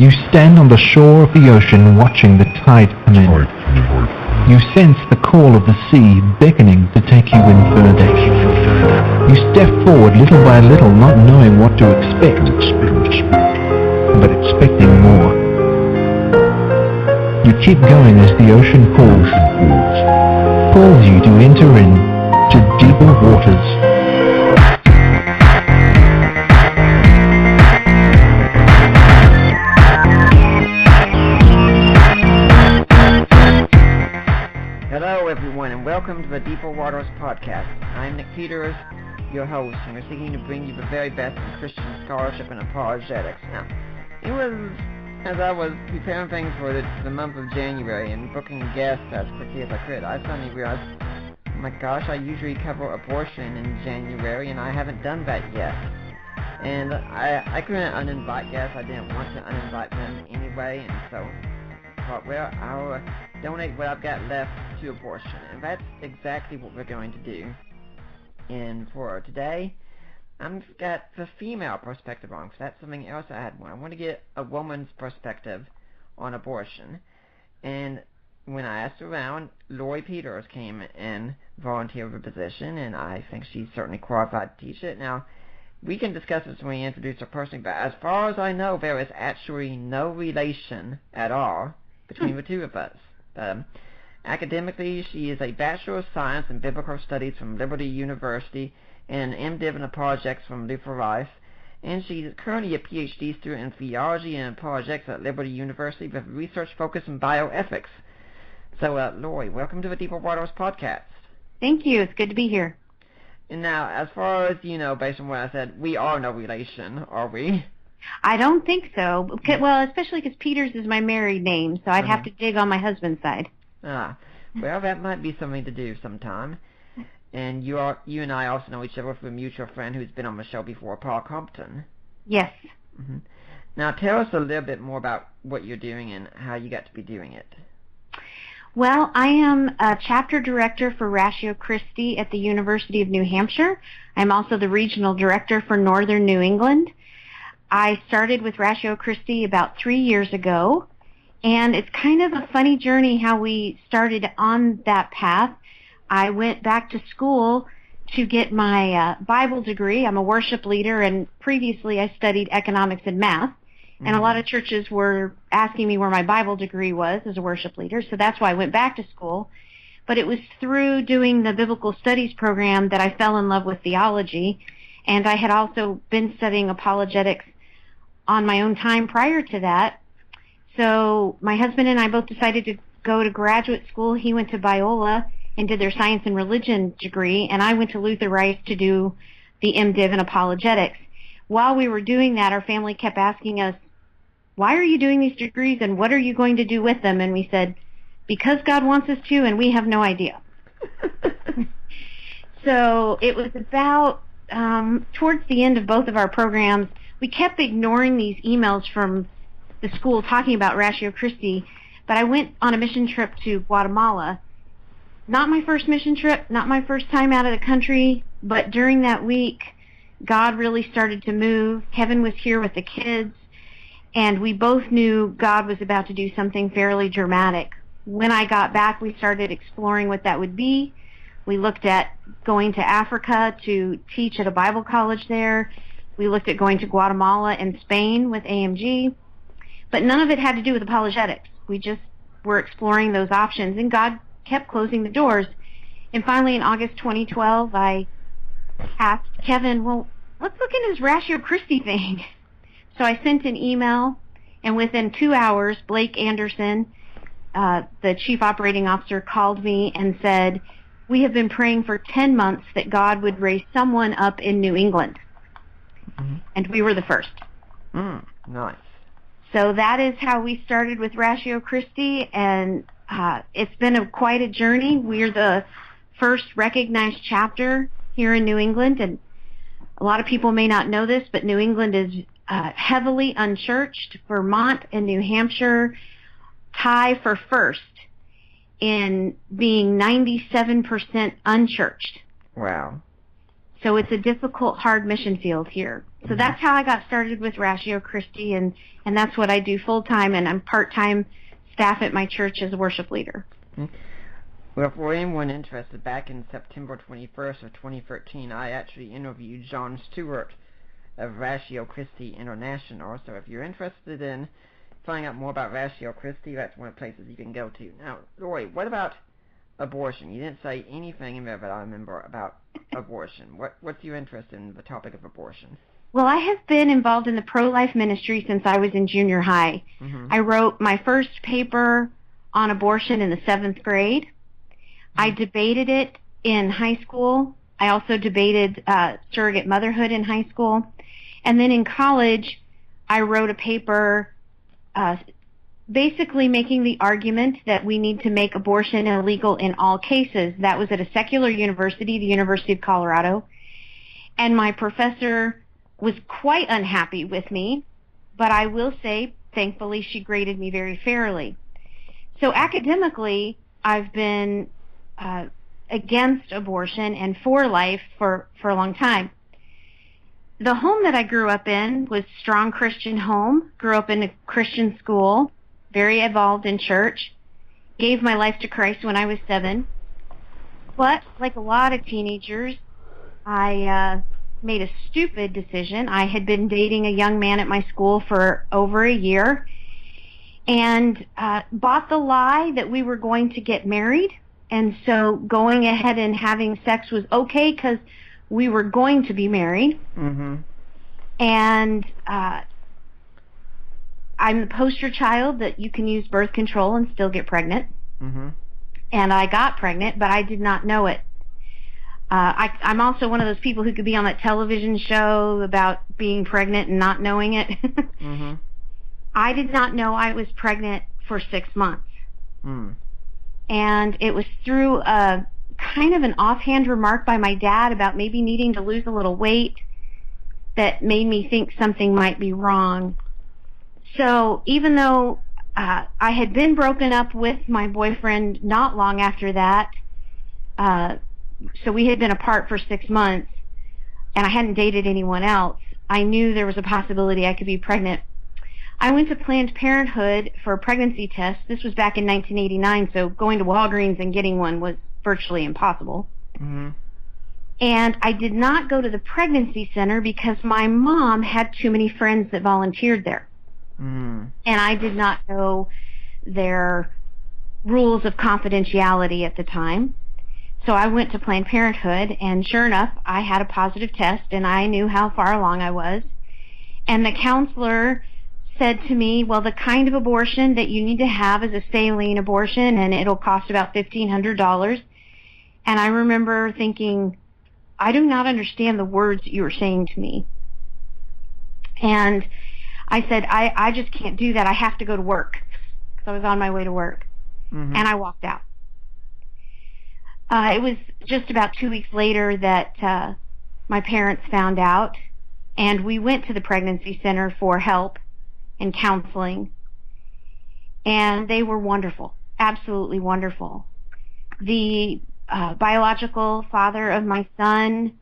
You stand on the shore of the ocean watching the tide come in. You sense the call of the sea beckoning to take you in further. You step forward little by little, not knowing what to expect, but expecting more. You keep going as the ocean calls you to enter in to deeper waters. Hello everyone and welcome to the Deeper Waters podcast. I'm Nick Peters, your host, and we're seeking to bring you the very best in Christian scholarship and apologetics. Now, it was as I was preparing things for the month of January and booking guests as quickly as I could, I suddenly realized, oh my gosh, I usually cover abortion in January and I haven't done that yet. And I couldn't uninvite guests, I didn't want to uninvite them anyway, and so I thought, well, I'll donate what I've got left to abortion, and that's exactly what we're going to do. And for today, I've got the female perspective on, because that's something else I had. I want to get a woman's perspective on abortion. And when I asked around, Lori Peters came and volunteered for the position, and I think she's certainly qualified to teach it. Now, we can discuss this when we introduce her personally, but as far as I know, there is actually no relation at all between the two of us. Academically, she is a Bachelor of Science in Biblical Studies from Liberty University and an MDiv in Apologetics from Luther Life, and she's currently a PhD student in Theology and Apologetics at Liberty University with a research focus in bioethics. So, Lori, welcome to the Deeper Waters podcast. Thank you. It's good to be here. And now, as far as you know, based on what I said, we are no relation, are we? I don't think so. Well, especially because Peters is my married name, so I'd have to dig on my husband's side. Ah, well, that might be something to do sometime. And you and I also know each other through a mutual friend who's been on the show before, Paul Compton. Yes. Mm-hmm. Now, tell us a little bit more about what you're doing and how you got to be doing it. Well, I am a chapter director for Ratio Christi at the University of New Hampshire. I'm also the regional director for Northern New England. I started with Ratio Christi about 3 years ago, and it's kind of a funny journey how we started on that path. I went back to school to get my Bible degree. I'm a worship leader, and previously I studied economics and math, and a lot of churches were asking me where my Bible degree was as a worship leader, so that's why I went back to school. But it was through doing the Biblical Studies program that I fell in love with theology, and I had also been studying apologetics on my own time prior to that. So my husband and I both decided to go to graduate school. He went to Biola and did their science and religion degree, and I went to Luther Rice to do the MDiv in apologetics. While we were doing that, our family kept asking us, why are you doing these degrees and what are you going to do with them? And we said, because God wants us to, and we have no idea. So it was about towards the end of both of our programs, we kept ignoring these emails from the school talking about Ratio Christi, but I went on a mission trip to Guatemala. Not my first mission trip, not my first time out of the country, but during that week, God really started to move. Kevin was here with the kids, and we both knew God was about to do something fairly dramatic. When I got back, we started exploring what that would be. We looked at going to Africa to teach at a Bible college there. We looked at going to Guatemala and Spain with AMG, but none of it had to do with apologetics. We just were exploring those options, and God kept closing the doors. And finally, in August 2012, I asked Kevin, well, let's look into this Ratio Christi thing. So I sent an email, and within 2 hours, Blake Anderson, the chief operating officer, called me and said, we have been praying for 10 months that God would raise someone up in New England. Mm-hmm. And we were the first. Nice. So that is how we started with Ratio Christi, and it's been quite a journey. We're the first recognized chapter here in New England, and a lot of people may not know this, but New England is heavily unchurched. Vermont and New Hampshire tie for first in being 97% unchurched. Wow. So it's a difficult, hard mission field here So that's how I got started with Ratio Christi, and that's what I do full-time, and I'm part-time staff at my church as a worship leader. Well, for anyone interested, back in September 21st of 2013, I actually interviewed John Stewart of Ratio Christi International. So if you're interested in finding out more about Ratio Christi, that's one of the places you can go to. Now, Lori, what about abortion? You didn't say anything in there that I remember about abortion. What's your interest in the topic of abortion? Well, I have been involved in the pro-life ministry since I was in junior high. I wrote my first paper on abortion in the 7th grade. I debated it in high school. I also debated surrogate motherhood in high school. And then in college, I wrote a paper basically making the argument that we need to make abortion illegal in all cases. That was at a secular university, the University of Colorado. And my professor was quite unhappy with me, but I will say, thankfully, she graded me very fairly. So academically, I've been against abortion and for life for a long time. The home that I grew up in was a strong Christian home, grew up in a Christian school, very involved in church, gave my life to Christ when I was 7. But like a lot of teenagers, I made a stupid decision. I had been dating a young man at my school for over a year and bought the lie that we were going to get married. And so going ahead and having sex was okay because we were going to be married. And I'm the poster child that you can use birth control and still get pregnant. And I got pregnant, but I did not know it. I'm also one of those people who could be on that television show about being pregnant and not knowing it. I did not know I was pregnant for 6 months. And it was through a kind of an offhand remark by my dad about maybe needing to lose a little weight that made me think something might be wrong. So even though I had been broken up with my boyfriend not long after that, so we had been apart for 6 months, and I hadn't dated anyone else, I knew there was a possibility I could be pregnant. I went to Planned Parenthood for a pregnancy test. This was back in 1989, so going to Walgreens and getting one was virtually impossible. And I did not go to the pregnancy center because my mom had too many friends that volunteered there. And I did not know their rules of confidentiality at the time. So I went to Planned Parenthood, and sure enough, I had a positive test, and I knew how far along I was. And the counselor said to me, well, the kind of abortion that you need to have is a saline abortion, and it'll cost about $1,500. And I remember thinking, I do not understand the words you are saying to me. And I said, I just can't do that. I have to go to work. Because I was on my way to work. And I walked out. It was just about 2 weeks later that my parents found out, and we went to the pregnancy center for help and counseling, and they were wonderful, absolutely wonderful. The biological father of my son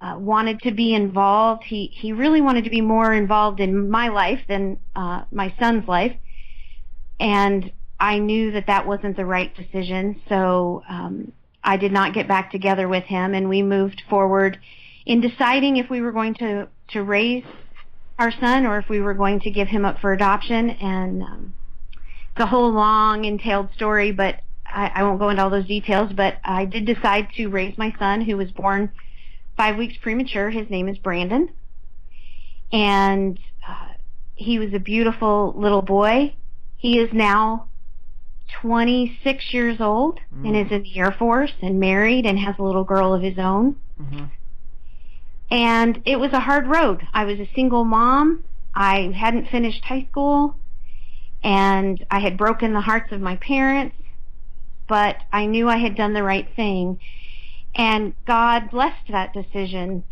wanted to be involved. He really wanted to be more involved in my life than my son's life, and I knew that that wasn't the right decision, so I did not get back together with him, and we moved forward in deciding if we were going to raise our son or if we were going to give him up for adoption. And it's a whole long entailed story, but I won't go into all those details, but I did decide to raise my son, who was born 5 weeks premature. His name is Brandon, and he was a beautiful little boy. He is now 26 years old and is in the Air Force and married and has a little girl of his own. And it was a hard road. I was a single mom. I hadn't finished high school, and I had broken the hearts of my parents, but I knew I had done the right thing, and God blessed that decision.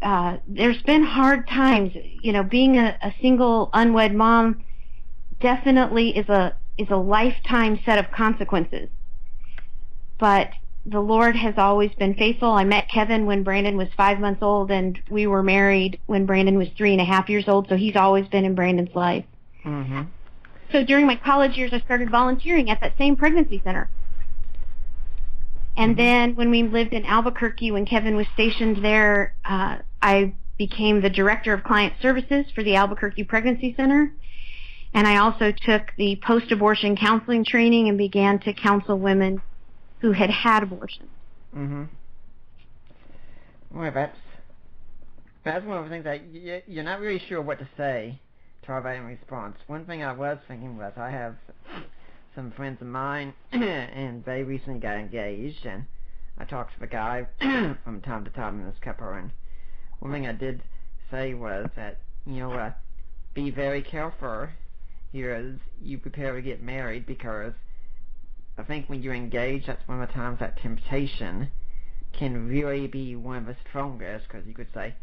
There's been hard times. You know, being a single unwed mom definitely is a lifetime set of consequences. But the Lord has always been faithful. I met Kevin when Brandon was 5 months old, and we were married when Brandon was 3.5 years old, so he's always been in Brandon's life. Mm-hmm. So during my college years, I started volunteering at that same pregnancy center. And then when we lived in Albuquerque, when Kevin was stationed there, I became the director of client services for the Albuquerque Pregnancy Center. And I also took the post-abortion counseling training and began to counsel women who had had abortion. Mm-hmm. Well, that's one of the things that you're not really sure what to say to our in response. One thing I was thinking was I have some friends of mine, and they recently got engaged, and I talked to the guy from time to time in this couple, and one thing I did say was that, be very careful here as you prepare to get married, because I think when you're engaged, that's one of the times that temptation can really be one of the strongest, because you could say,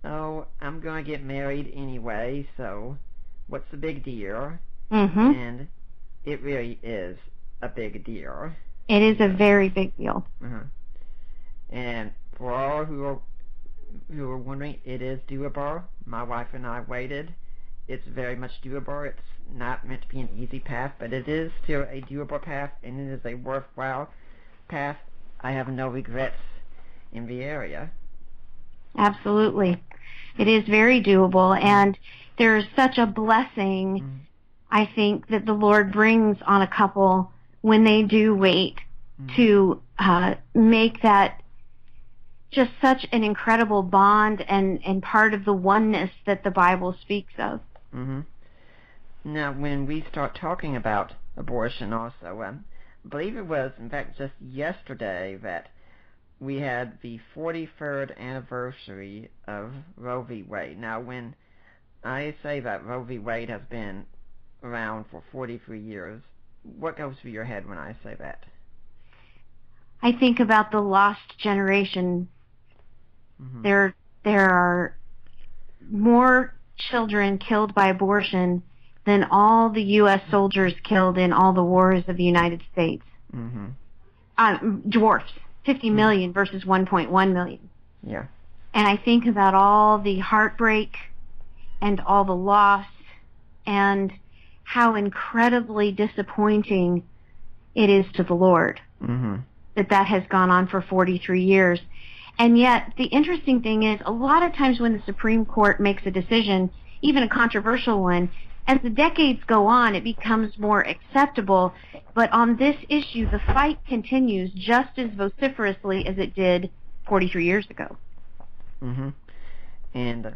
oh, I'm going to get married anyway, so what's the big deal? Mm-hmm. And it really is a big deal. It is a very big deal. Uh-huh. And for all who are wondering, it is doable. My wife and I waited. It's very much doable. It's not meant to be an easy path, but it is still a doable path, and it is a worthwhile path. I have no regrets in the area. Absolutely. It is very doable, and there is such a blessing, I think, that the Lord brings on a couple when they do wait to make that just such an incredible bond and part of the oneness that the Bible speaks of. Mm-hmm. Now, when we start talking about abortion also, I believe it was, in fact, just yesterday that we had the 43rd anniversary of Roe v. Wade. Now, when I say that Roe v. Wade has been around for 43 years, what goes through your head when I say that? I think about the lost generation. Mm-hmm. There are more children killed by abortion than all the U.S. soldiers killed in all the wars of the United States. Mm-hmm. Dwarfs. 50 million versus 1.1 million. Yeah. And I think about all the heartbreak and all the loss and how incredibly disappointing it is to the Lord that has gone on for 43 years. And yet, the interesting thing is, a lot of times when the Supreme Court makes a decision, even a controversial one, as the decades go on, it becomes more acceptable. But on this issue, the fight continues just as vociferously as it did 43 years ago. Mm-hmm. And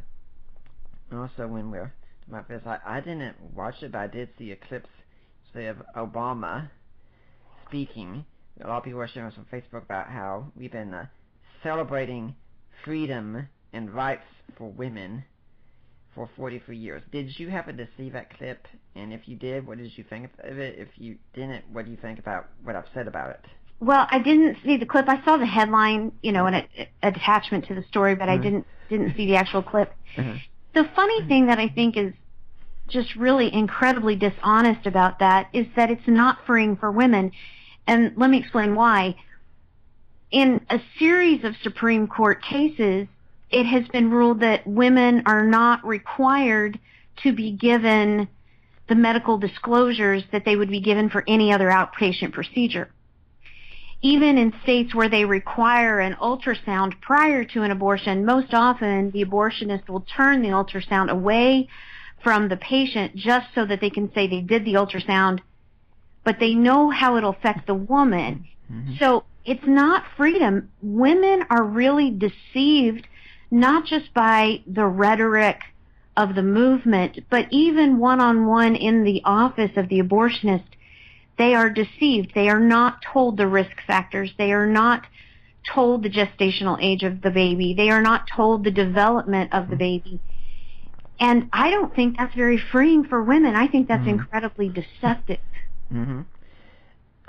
also, when we're about this, I didn't watch it, but I did see a clip, say, of Obama speaking. A lot of people are sharing us on Facebook about how we've been celebrating freedom and rights for women for 43 years. Did you happen to see that clip? And if you did, what did you think of it? If you didn't, what do you think about what I've said about it? Well, I didn't see the clip. I saw the headline, an attachment to the story, but I didn't see the actual clip. The funny thing that I think is just really incredibly dishonest about that is that it's not freeing for women. And let me explain why. In a series of Supreme Court cases, it has been ruled that women are not required to be given the medical disclosures that they would be given for any other outpatient procedure. Even in states where they require an ultrasound prior to an abortion, most often the abortionist will turn the ultrasound away from the patient just so that they can say they did the ultrasound, but they know how it'll affect the woman. So it's not freedom. Women are really deceived, not just by the rhetoric of the movement, but even one-on-one in the office of the abortionist. They are deceived. They are not told the risk factors. They are not told the gestational age of the baby. They are not told the development of the baby. And I don't think that's very freeing for women. I think that's incredibly deceptive.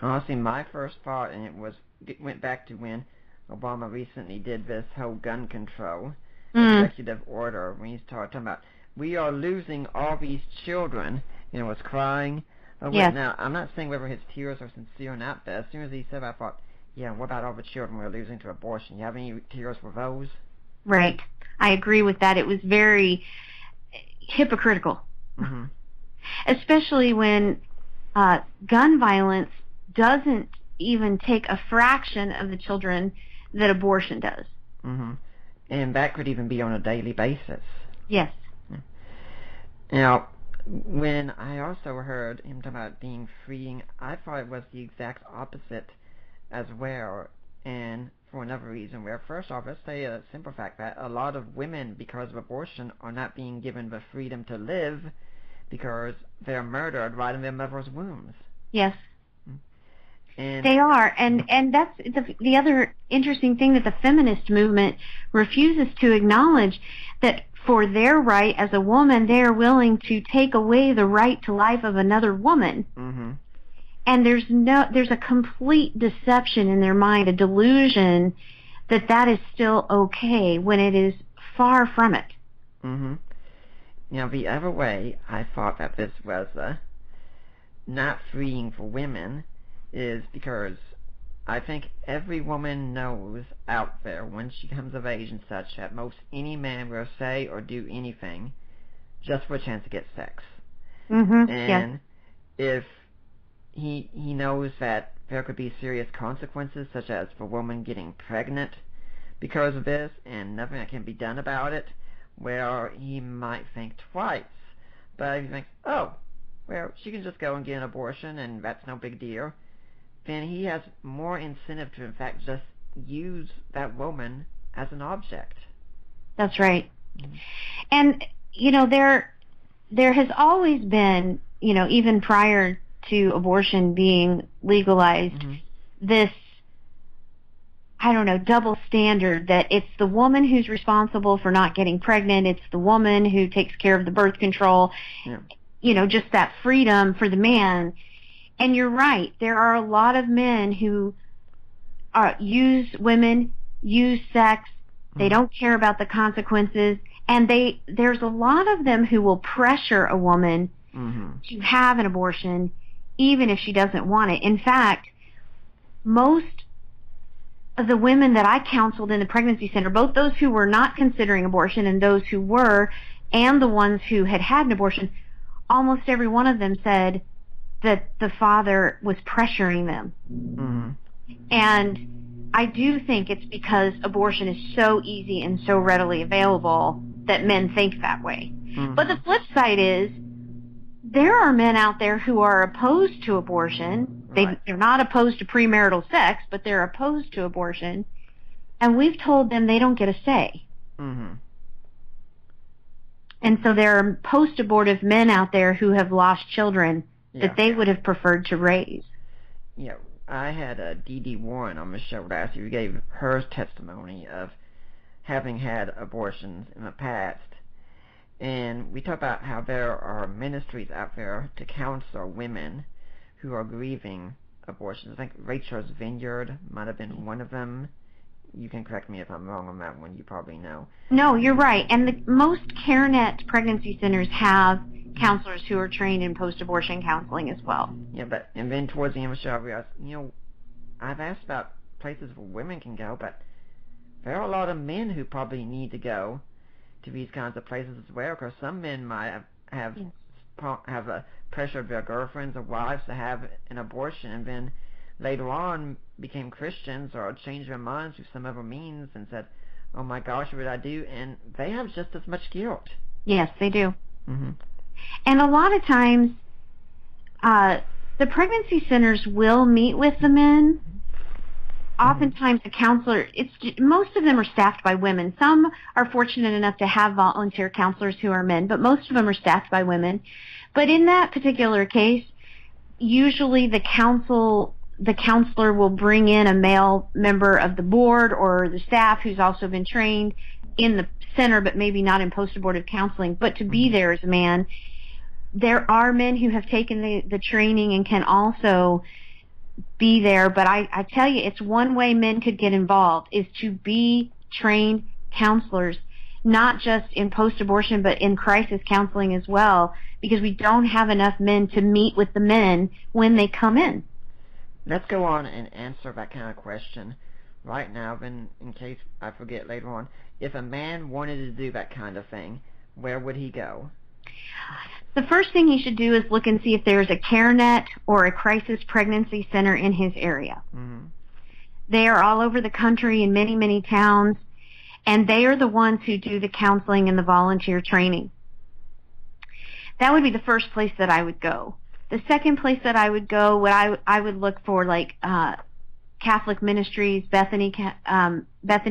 Honestly, my first thought, and it went back to when Obama recently did this whole gun control executive order, when he started talking about, we are losing all these children, was crying. Yes. Now, I'm not saying whether his tears are sincere or not, but as soon as he said that, I thought, Yeah, what about all the children we're losing to abortion? You have any tears for those? Right. I agree with that. It was very hypocritical, Mm-hmm. especially when gun violence doesn't even take a fraction of the children that abortion does. Mm-hmm. And that could even be on a daily basis. Yes. Now, when I also heard him talk about being freeing, I thought it was the exact opposite as well, and for another reason, where first off, let's say a simple fact that a lot of women, because of abortion, are not being given the freedom to live because they're murdered right in their mother's wombs. Yes. And they are, and that's the other interesting thing, that the feminist movement refuses to acknowledge, that for their right as a woman, they are willing to take away the right to life of another woman. Mm-hmm. And there's a complete deception in their mind, a delusion that that is still okay when it is far from it. Mm-hmm. Now, the other way I thought that this was not freeing for women is because I think every woman knows out there when she comes of age and such that most any man will say or do anything just for a chance to get sex. Mm-hmm. And if he knows that there could be serious consequences, such as for a woman getting pregnant because of this and nothing that can be done about it, well, he might think twice. But if he thinks, oh, well, she can just go and get an abortion and that's no big deal, then he has more incentive to, in fact, just use that woman as an object. That's right. Mm-hmm. And, there has always been, even prior to abortion being legalized, mm-hmm. this, double standard that it's the woman who's responsible for not getting pregnant, it's the woman who takes care of the birth control, just that freedom for the man. And you're right, there are a lot of men who use women, use sex, they don't care about the consequences, and there's a lot of them who will pressure a woman to have an abortion even if she doesn't want it. In fact, most of the women that I counseled in the pregnancy center, both those who were not considering abortion and those who were, and the ones who had an abortion, almost every one of them said that the father was pressuring them. Mm-hmm. And I do think it's because abortion is so easy and so readily available that men think that way. Mm-hmm. But the flip side is, there are men out there who are opposed to abortion. Right. They're not opposed to premarital sex, but they're opposed to abortion. And we've told them they don't get a say. Mm-hmm. And so there are post-abortive men out there who have lost children that they would have preferred to raise. Yeah, I had Dee Warren on the show last year who gave her testimony of having had abortions in the past. And we talk about how there are ministries out there to counsel women who are grieving abortions. I think Rachel's Vineyard might have been one of them. You can correct me if I'm wrong on that one. You probably know. No, you're right. And most CareNet pregnancy centers have counselors who are trained in post-abortion counseling as well. Yeah, and then towards the end of the show, I realized, I've asked about places where women can go, but there are a lot of men who probably need to go to these kinds of places as well, because some men might have pressured their girlfriends or wives to have an abortion, and then later on became Christians or changed their minds through some other means and said, oh my gosh, what did I do? And they have just as much guilt. Yes, they do. Mm-hmm. And a lot of times, the pregnancy centers will meet with the men. Oftentimes, the counselor, most of them are staffed by women. Some are fortunate enough to have volunteer counselors who are men, but most of them are staffed by women. But in that particular case, usually the counselor will bring in a male member of the board or the staff who's also been trained in the center, but maybe not in post-abortive counseling, but to be there as a man. There are men who have taken the training and can also be there, but I tell you, it's one way men could get involved, is to be trained counselors, not just in post-abortion, but in crisis counseling as well, because we don't have enough men to meet with the men when they come in. let's go on and answer that kind of question right now, then in case I forget later on. If a man wanted to do that kind of thing, where would he go? The first thing he should do is look and see if there's a CareNet or a crisis pregnancy center in his area. Mm-hmm. They are all over the country in many, many towns, and they are the ones who do the counseling and the volunteer training. That would be the first place that I would go. The second place that I would go, I would look for like Catholic ministries, Bethany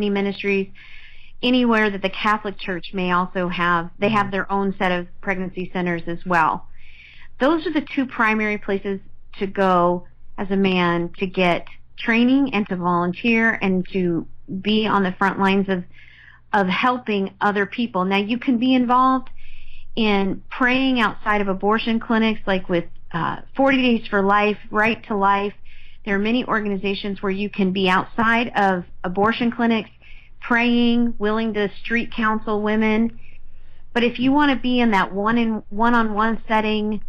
ministries, anywhere that the Catholic Church may also have. They have their own set of pregnancy centers as well. Those are the two primary places to go as a man to get training and to volunteer and to be on the front lines of helping other people. Now, you can be involved in praying outside of abortion clinics, like with 40 Days for Life, Right to Life. There are many organizations where you can be outside of abortion clinics, praying, willing to street counsel women. But if you want to be in that one-on-one setting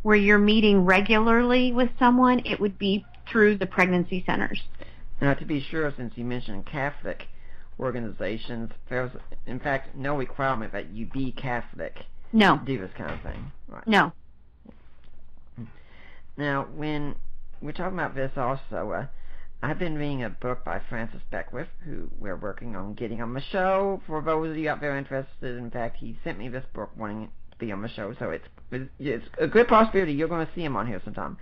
where you're meeting regularly with someone, it would be through the pregnancy centers. Now, to be sure, since you mentioned Catholic organizations, there's, in fact, no requirement that you be Catholic No. to do this kind of thing. Right. No. Now, when we're talking about this also, I've been reading a book by Francis Beckwith, who we're working on getting on the show. For those of you out there interested, in fact, he sent me this book wanting to be on the show, so it's a good possibility you're going to see him on here sometime,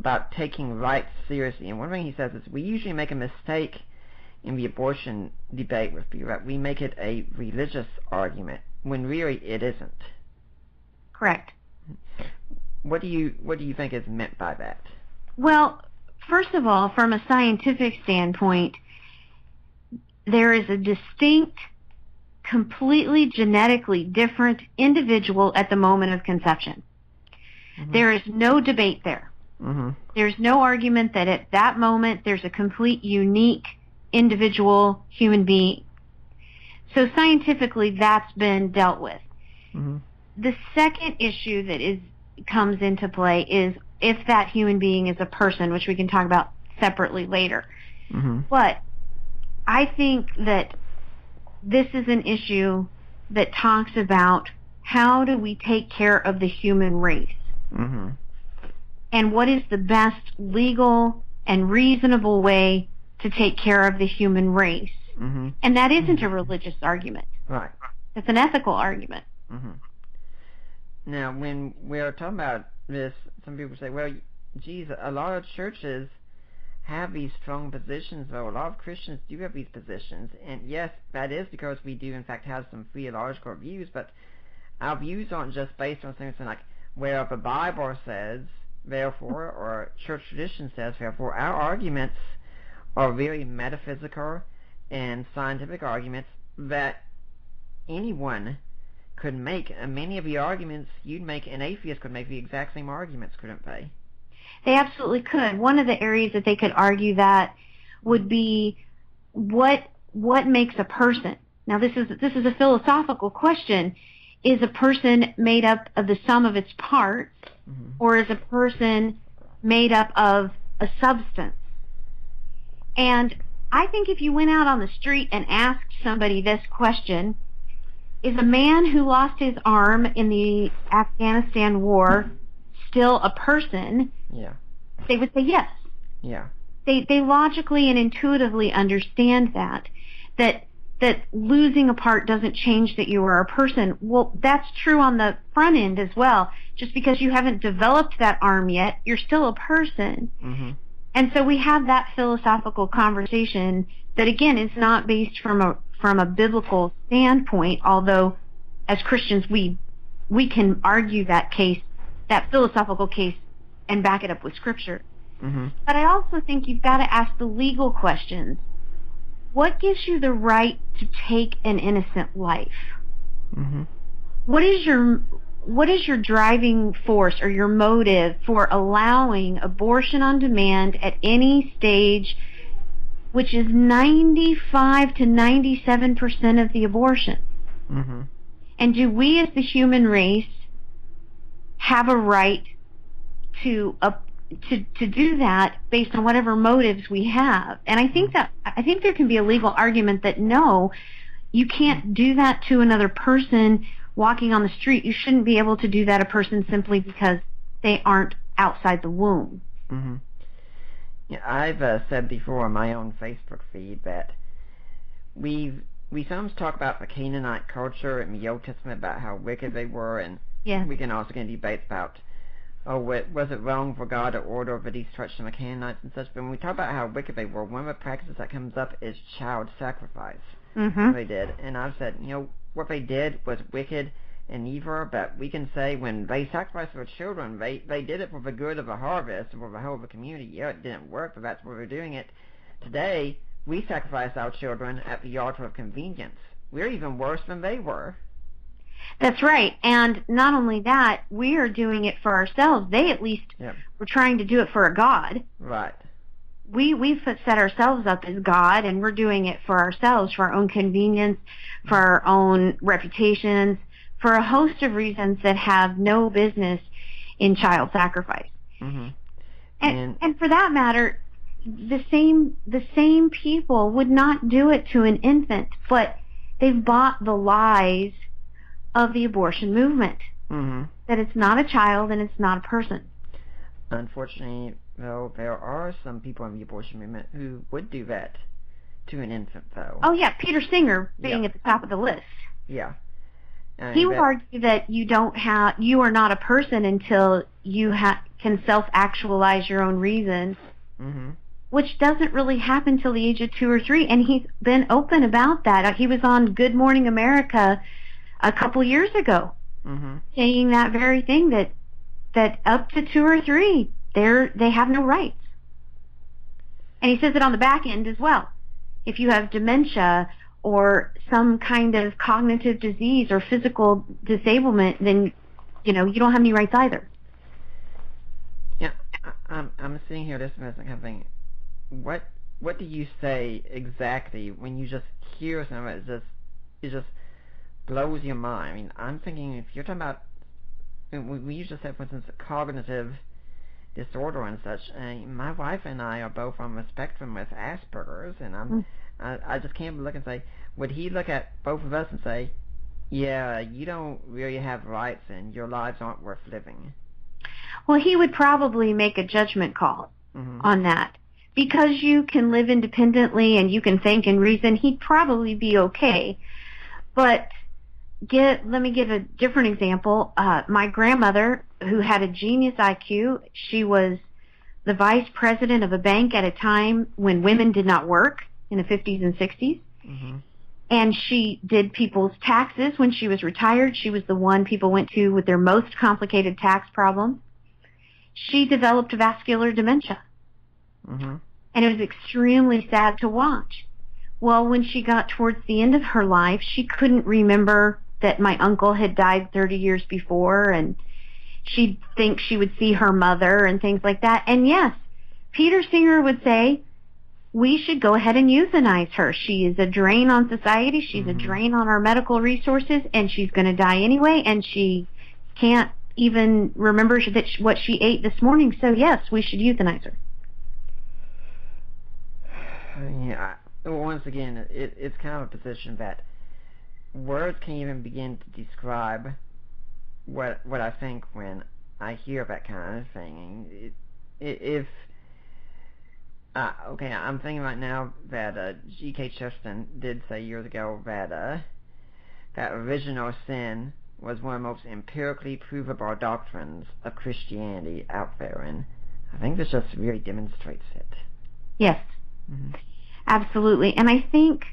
about taking rights seriously. And one thing he says is we usually make a mistake in the abortion debate with people, that we make it a religious argument, when really it isn't. Correct. What do you think is meant by that? Well, first of all, from a scientific standpoint, there is a distinct, completely genetically different individual at the moment of conception. Mm-hmm. There is no debate there. Mm-hmm. There's no argument that at that moment there's a complete, unique, individual human being. So scientifically, that's been dealt with. Mm-hmm. The second issue that comes into play is if that human being is a person, which we can talk about separately later. Mm-hmm. But I think that this is an issue that talks about how do we take care of the human race, mm-hmm. and what is the best legal and reasonable way to take care of the human race. Mm-hmm. And that isn't a religious argument. Right. It's an ethical argument. Mm-hmm. Now, when we're talking about this, some people say, well, geez, a lot of churches have these strong positions, though. A lot of Christians do have these positions. And yes, that is because we do, in fact, have some theological views, but our views aren't just based on something like, well, the Bible says, therefore, or church tradition says, therefore. Our arguments are very metaphysical and scientific arguments that anyone could make. And many of the arguments you'd make, an atheist could make the exact same arguments, couldn't they? They absolutely could. One of the areas that they could argue that would be what makes a person. Now, this is a philosophical question. Is a person made up of the sum of its parts, mm-hmm. or is a person made up of a substance? And I think if you went out on the street and asked somebody this question, is a man who lost his arm in the Afghanistan war still a person? Yeah. They would say yes. Yeah. They logically and intuitively understand that losing a part doesn't change that you are a person. Well, that's true on the front end as well. Just because you haven't developed that arm yet, you're still a person. Mm-hmm. And so we have that philosophical conversation that, again, is not based from a biblical standpoint, although as Christians we can argue that case, that philosophical case, and back it up with Scripture. Mm-hmm. But I also think you've got to ask the legal questions. What gives you the right to take an innocent life? Mm-hmm. What is your driving force or your motive for allowing abortion on demand at any stage, which is 95 to 97% of the abortion? Mm-hmm. And do we as the human race have a right to to do that based on whatever motives we have. And I think there can be a legal argument that no, you can't do that to another person walking on the street. You shouldn't be able to do that to a person simply because they aren't outside the womb. Mm-hmm. Yeah, I've said before on my own Facebook feed that we sometimes talk about the Canaanite culture in the Old Testament, about how wicked they were, and we can also get into debates about, was it wrong for God to order the destruction of the Canaanites and such? But when we talk about how wicked they were, one of the practices that comes up is child sacrifice. Mm-hmm. They did, and I've said, what they did was wicked and evil, but we can say when they sacrificed their children, they did it for the good of the harvest, for the whole of the community. Yeah, it didn't work, but that's why we're doing it. Today, we sacrifice our children at the altar of convenience. We're even worse than they were. That's right, and not only that, we are doing it for ourselves. They at least were trying to do it for a God. Right. We've set ourselves up as God, and we're doing it for ourselves, for our own convenience, for our own reputations, for a host of reasons that have no business in child sacrifice. Mm-hmm. And for that matter, the same people would not do it to an infant, but they've bought the lies of the abortion movement. Mm-hmm. That it's not a child and it's not a person. Unfortunately, though, there are some people in the abortion movement who would do that to an infant, though. Oh yeah, Peter Singer being at the top of the list. Yeah. He would argue that you are not a person until you can self-actualize your own reason, mm-hmm. which doesn't really happen till the age of 2 or 3, and he's been open about that. He was on Good Morning America a couple years ago, mm-hmm. saying that very thing, that up to 2 or 3, they have no rights. And he says it on the back end as well. If you have dementia or some kind of cognitive disease or physical disablement, then you don't have any rights either. Yeah, I'm sitting here listening to something. What do you say exactly when you just hear something that it just blows your mind? I mean, I'm thinking if you're talking about, we just said, for instance, cognitive disorder and such. My wife and I are both on the spectrum with Asperger's, and I just can't look and say, would he look at both of us and say, yeah, you don't really have rights and your lives aren't worth living? Well, he would probably make a judgment call mm-hmm. on that. Because you can live independently and you can think and reason, he'd probably be okay. But let me give a different example. My grandmother, who had a genius IQ, she was the vice president of a bank at a time when women did not work in the 50s and 60s. Mm-hmm. And she did people's taxes when she was retired. She was the one people went to with their most complicated tax problems. She developed vascular dementia. Mm-hmm. And it was extremely sad to watch. Well, when she got towards the end of her life, she couldn't remember that my uncle had died 30 years before, and she'd think she would see her mother and things like that. And yes, Peter Singer would say, we should go ahead and euthanize her. She is a drain on society. She's mm-hmm. a drain on our medical resources, and she's going to die anyway, and she can't even remember what she ate this morning. So yes, we should euthanize her. Yeah, once again, it's kind of a position that words can't even begin to describe what I think when I hear that kind of thing. Okay, I'm thinking right now that G.K. Chesterton did say years ago that original sin was one of the most empirically provable doctrines of Christianity out there, and I think this just really demonstrates it. Yes. Mm-hmm. Absolutely. And I think,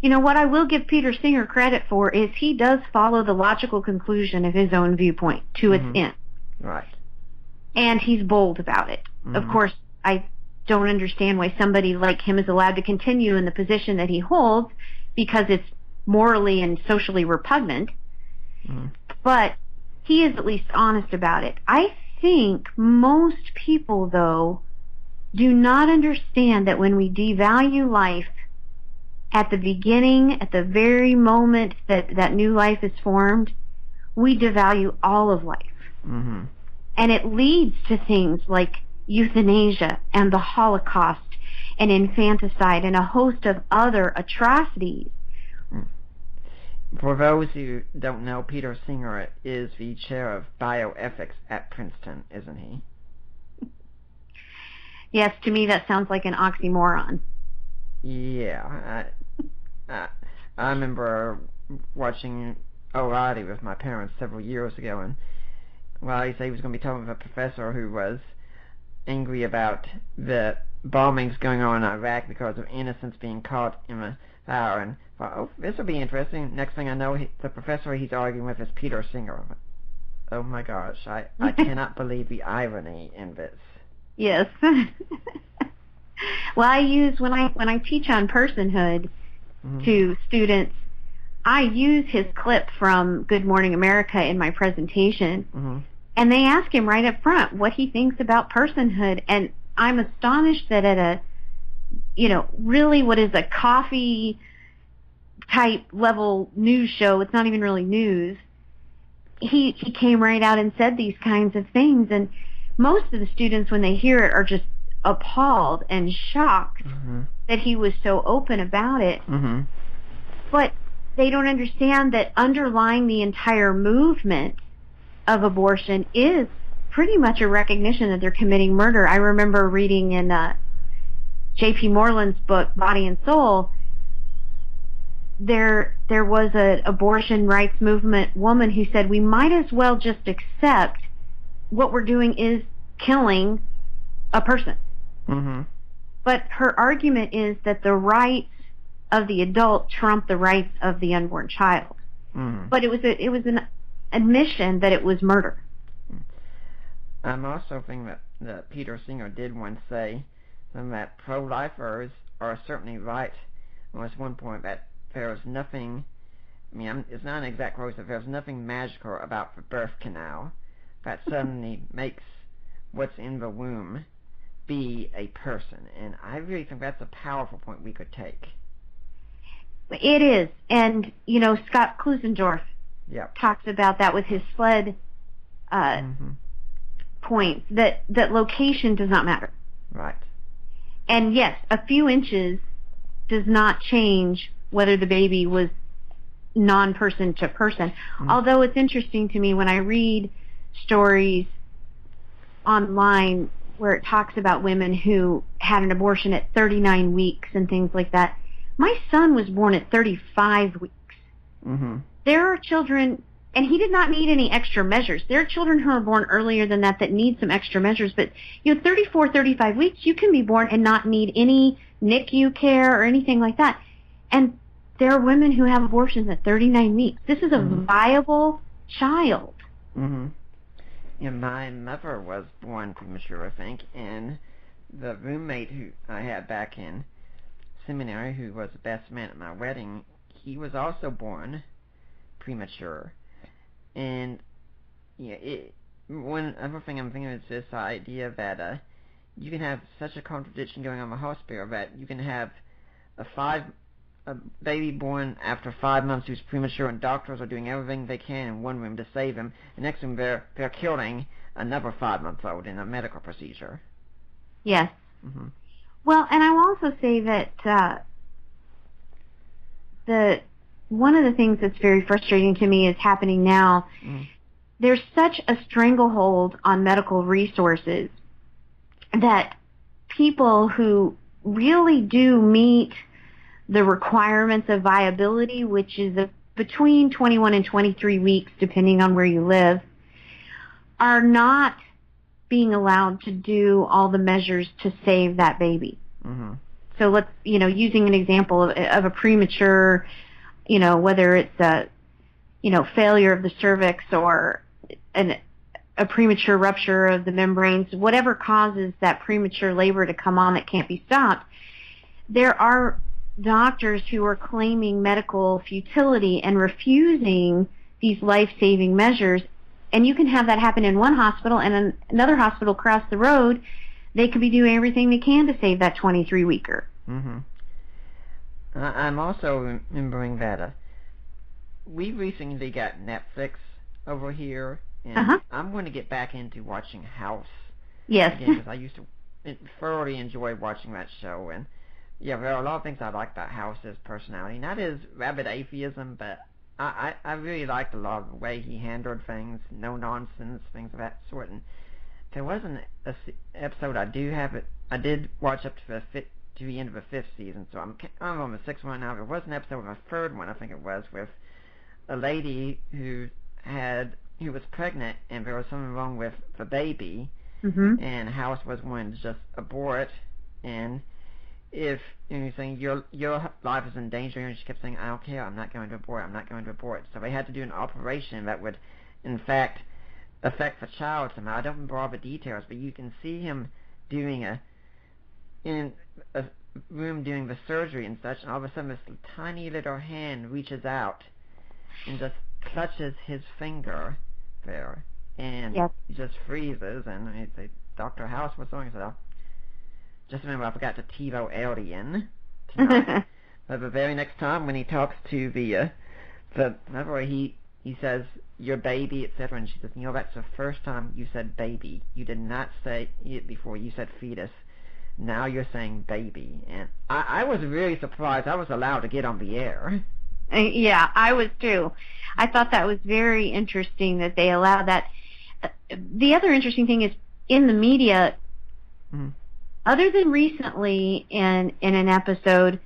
what I will give Peter Singer credit for is he does follow the logical conclusion of his own viewpoint to its mm-hmm. end. Right. And he's bold about it. Mm-hmm. Of course, I don't understand why somebody like him is allowed to continue in the position that he holds, because it's morally and socially repugnant. Mm-hmm. But he is at least honest about it. I think most people, though, do not understand that when we devalue life at the beginning, at the very moment that new life is formed, we devalue all of life. Mm-hmm. And it leads to things like euthanasia and the Holocaust and infanticide and a host of other atrocities. For those who don't know, Peter Singer is the chair of bioethics at Princeton, isn't he? Yes, to me that sounds like an oxymoron. Yeah, I remember watching O'Reilly with my parents several years ago, and well, he said he was going to be talking with a professor who was angry about the bombings going on in Iraq because of innocents being caught in the fire, and thought, oh, this will be interesting. Next thing I know, the professor he's arguing with is Peter Singer. Oh my gosh, I cannot believe the irony in this. Yes. Well, I use when I teach on personhood to students, I use his clip from Good Morning America in my presentation, and they ask him right up front what he thinks about personhood, and I'm astonished that at a, really what is a coffee type level news show, it's not even really news, he came right out and said these kinds of things, and most of the students when they hear it are just appalled and shocked that he was so open about it. But they don't understand that underlying the entire movement of abortion is pretty much a recognition that they're committing murder. I remember reading in J.P. Moreland's book, Body and Soul, there was an abortion rights movement woman who said we might as well just accept what we're doing is killing a person. But her argument is that the rights of the adult trump the rights of the unborn child. But it was an admission that it was murder. I'm also thinking that Peter Singer did once say that pro-lifers are certainly right on this one point, that there is nothing, it's not an exact quote, that there's nothing magical about the birth canal that suddenly makes what's in the womb be a person. And I really think that's a powerful point we could take. It is. And, Scott Klusendorf talks about that with his SLED points, that location does not matter. Right. And yes, a few inches does not change whether the baby was non-person to person. Although it's interesting to me when I read stories online where it talks about women who had an abortion at 39 weeks and things like that. My son was born at 35 weeks. There are children, and he did not need any extra measures. There are children who are born earlier than that need some extra measures, but 34, 35 weeks, you can be born and not need any NICU care or anything like that. And there are women who have abortions at 39 weeks. This is a viable child. My mother was born premature, I think, and the roommate who I had back in seminary, who was the best man at my wedding, he was also born premature. And one other thing I'm thinking is this idea that you can have such a contradiction going on in the hospital that you can have a baby born after 5 months who's premature, and doctors are doing everything they can in one room to save him, and next room they're killing another 5-month-old in a medical procedure. Yes. Well, and I will also say that one of the things that's very frustrating to me is happening now. There's such a stranglehold on medical resources that people who really do meet the requirements of viability, which is between 21 and 23 weeks, depending on where you live, are not being allowed to do all the measures to save that baby. So let's, using an example of a premature, whether it's a, failure of the cervix or a premature rupture of the membranes, whatever causes that premature labor to come on that can't be stopped, there are doctors who are claiming medical futility and refusing these life-saving measures. And you can have that happen in one hospital, and in another hospital across the road, they could be doing everything they can to save that 23-weeker. I'm also remembering that we recently got Netflix over here, And I'm going to get back into watching House. Yes. Again, because I used to thoroughly enjoy watching that show. And yeah, there are a lot of things I like about House's personality. Not his rabid atheism, but I really liked a lot of the way he handled things, no nonsense, things of that sort. And there was an episode I did watch up to the end of the 5th season, so I'm on the 6th one now. There was an episode, the 3rd one I think it was, with a lady who was pregnant and there was something wrong with the baby, and House was wanting to just abort, and if you're saying your life is in danger, and she kept saying, I don't care, I'm not going to abort. So they had to do an operation that would, in fact, affect the child somehow. I don't remember all the details, but you can see him in a room doing the surgery and such, and all of a sudden this tiny little hand reaches out and just clutches his finger there, and he just freezes, and he'd say, Dr. House, what's wrong? He said, just remember, I forgot to TiVo Alien tonight. But the very next time when he talks to remember he says, your baby, etc., and she says, that's the first time you said baby. You did not say it before. You said fetus. Now you're saying baby. And I was really surprised I was allowed to get on the air. Yeah, I was too. I thought that was very interesting that they allowed that. The other interesting thing is, in the media, other than recently in an episode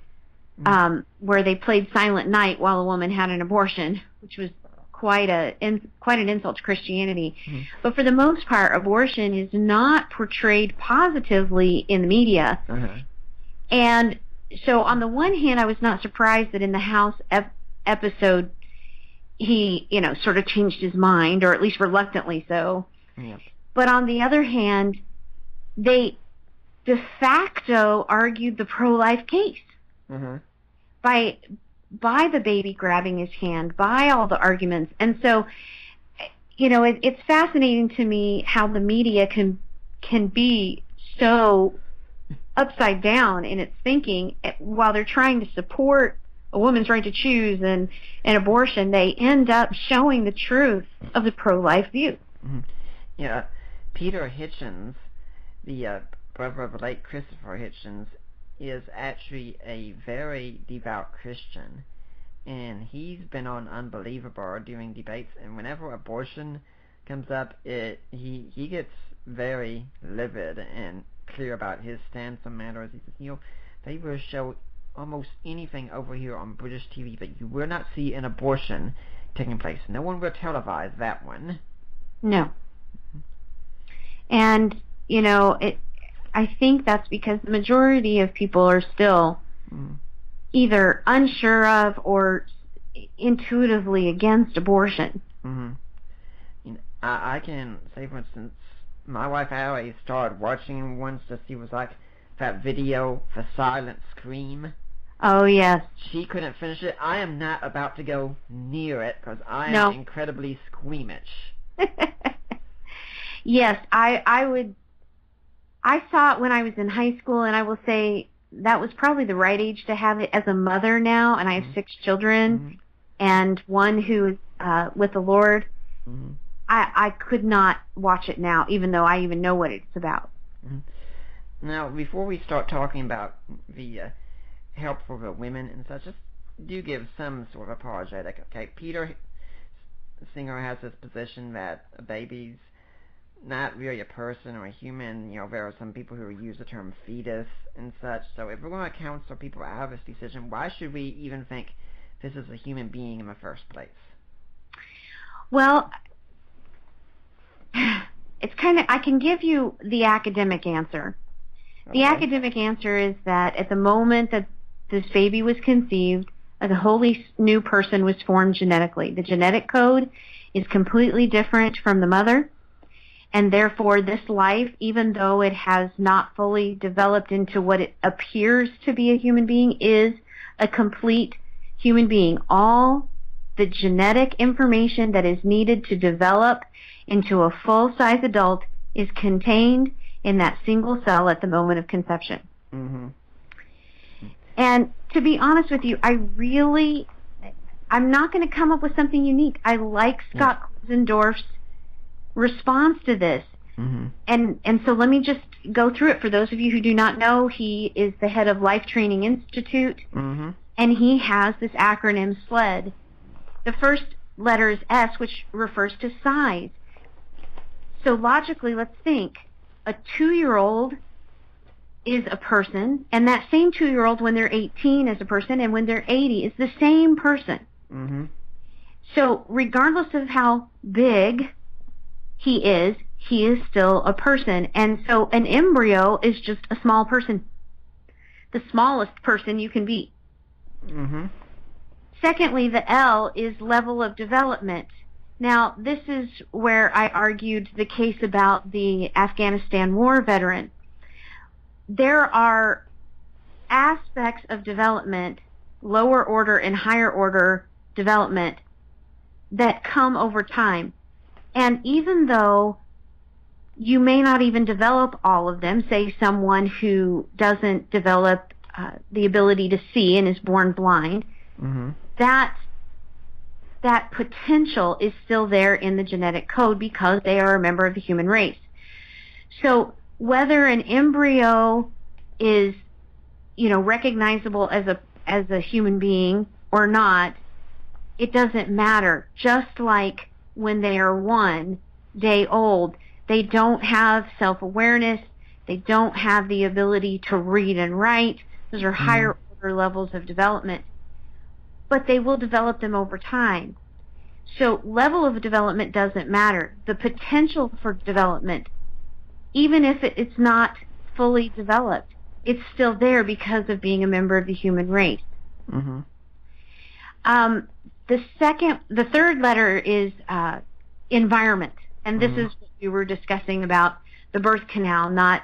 where they played Silent Night while a woman had an abortion, which was quite an insult to Christianity. But for the most part, abortion is not portrayed positively in the media. And so on the one hand, I was not surprised that in the House episode, he, sort of changed his mind, or at least reluctantly so. But on the other hand, they de facto argued the pro-life case by the baby grabbing his hand, by all the arguments. And so, it's fascinating to me how the media can be so upside down in its thinking. While they're trying to support a woman's right to choose and an abortion, they end up showing the truth of the pro-life view. Yeah, Peter Hitchens, the brother of the late Christopher Hitchens, is actually a very devout Christian, and he's been on Unbelievable doing debates, and whenever abortion comes up, he gets very livid and clear about his stance on matters. He says, they will show almost anything over here on British TV, but you will not see an abortion taking place. No one will televise that one. No. And, I think that's because the majority of people are still either unsure of or intuitively against abortion. I can say, for instance, my wife Allie started watching once to see was like that video, The Silent Scream. Oh, yes. She couldn't finish it. I am not about to go near it because I am incredibly squeamish. Yes, I saw it when I was in high school, and I will say that was probably the right age to have it as a mother now, and I have 6 children, and one who is with the Lord. I could not watch it now, even though I even know what it's about. Now, before we start talking about the help for the women and such, just do give some sort of apologetic. Okay, Peter Singer has this position that a baby's not really a person or a human. There are some people who use the term fetus and such. So if we're going to counsel people out of this decision, why should we even think this is a human being in the first place? Well, it's I can give you the academic answer. Okay. The academic answer is that at the moment that this baby was conceived, a wholly new person was formed genetically. The genetic code is completely different from the mother. And therefore, this life, even though it has not fully developed into what it appears to be a human being, is a complete human being. All the genetic information that is needed to develop into a full-size adult is contained in that single cell at the moment of conception. And to be honest with you, I'm not going to come up with something unique. I like Scott Klusendorf's responds to this. And so let me just go through it for those of you who do not know. He is the head of Life Training Institute, and he has this acronym SLED. The first letter is S, which refers to size. So logically, let's think. A 2-year-old is a person, and that same 2-year-old when they're 18 is a person, and when they're 80 is the same person. So regardless of how big he is still a person. And so an embryo is just a small person, the smallest person you can be. Secondly, the L is level of development. Now, this is where I argued the case about the Afghanistan war veteran. There are aspects of development, lower order and higher order development, that come over time. And even though you may not even develop all of them, say someone who doesn't develop the ability to see and is born blind, that potential is still there in the genetic code because they are a member of the human race. So whether an embryo is, recognizable as a human being or not, it doesn't matter. Just like when they are 1 day old, they don't have self-awareness, they don't have the ability to read and write. Those are higher order levels of development. But they will develop them over time. So level of development doesn't matter. The potential for development, even if it's not fully developed, it's still there because of being a member of the human race. The third letter is environment. And this is what we were discussing about the birth canal not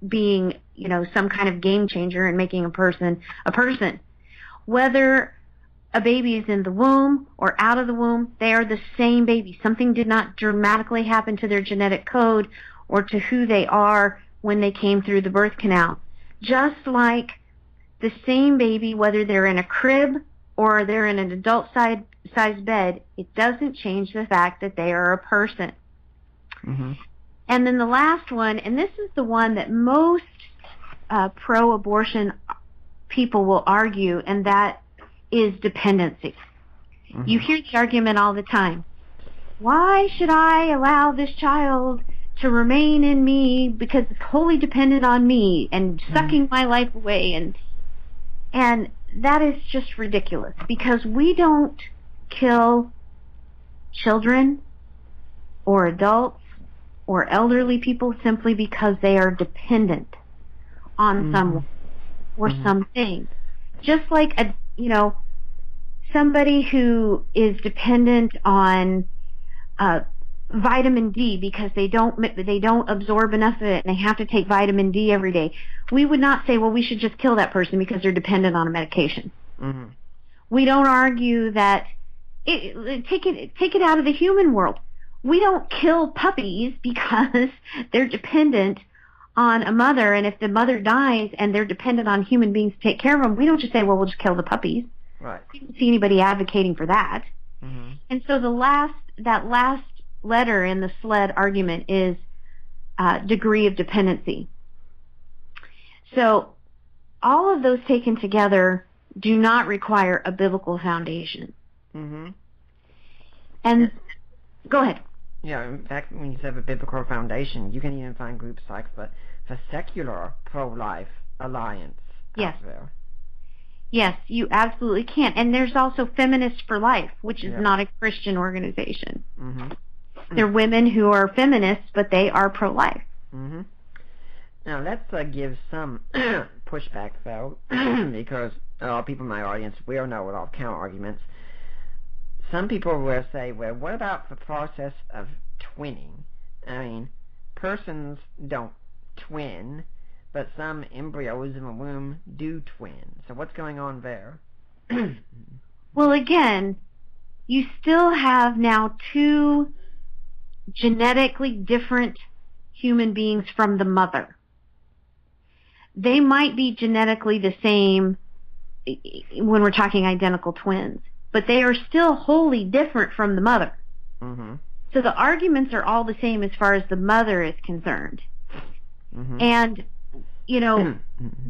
being, some kind of game changer and making a person a person. Whether a baby is in the womb or out of the womb, they are the same baby. Something did not dramatically happen to their genetic code or to who they are when they came through the birth canal. Just like the same baby, whether they're in a crib or they're in an adult-sized bed, it doesn't change the fact that they are a person. And then the last one, and this is the one that most pro-abortion people will argue, and that is dependency. You hear the argument all the time. Why should I allow this child to remain in me because it's wholly dependent on me and sucking my life away? And that is just ridiculous, because we don't kill children or adults or elderly people simply because they are dependent on someone or something. Just like somebody who is dependent on vitamin D because they don't absorb enough of it and they have to take vitamin D every day. We would not say, well, we should just kill that person because they're dependent on a medication. We don't argue that take it out of the human world. We don't kill puppies because they're dependent on a mother, and if the mother dies and they're dependent on human beings to take care of them, we don't just say, well, we'll just kill the puppies. Right. We don't see anybody advocating for that. And so that last letter in the SLED argument is degree of dependency. So all of those taken together do not require a biblical foundation. And go ahead. Yeah, in fact, when you say a biblical foundation, you can even find groups like the Secular Pro-Life Alliance out there. Yes, you absolutely can. And there's also Feminists for Life, which is not a Christian organization. They're women who are feminists, but they are pro-life. Now, let's give some pushback, though, because a lot of people in my audience will know a lot of counter-arguments. Some people will say, well, what about the process of twinning? I mean, persons don't twin, but some embryos in the womb do twin. So what's going on there? Well, again, you still have now two genetically different human beings from the mother. They might be genetically the same when we're talking identical twins, but they are still wholly different from the mother. So the arguments are all the same as far as the mother is concerned. Mm-hmm. And, you know,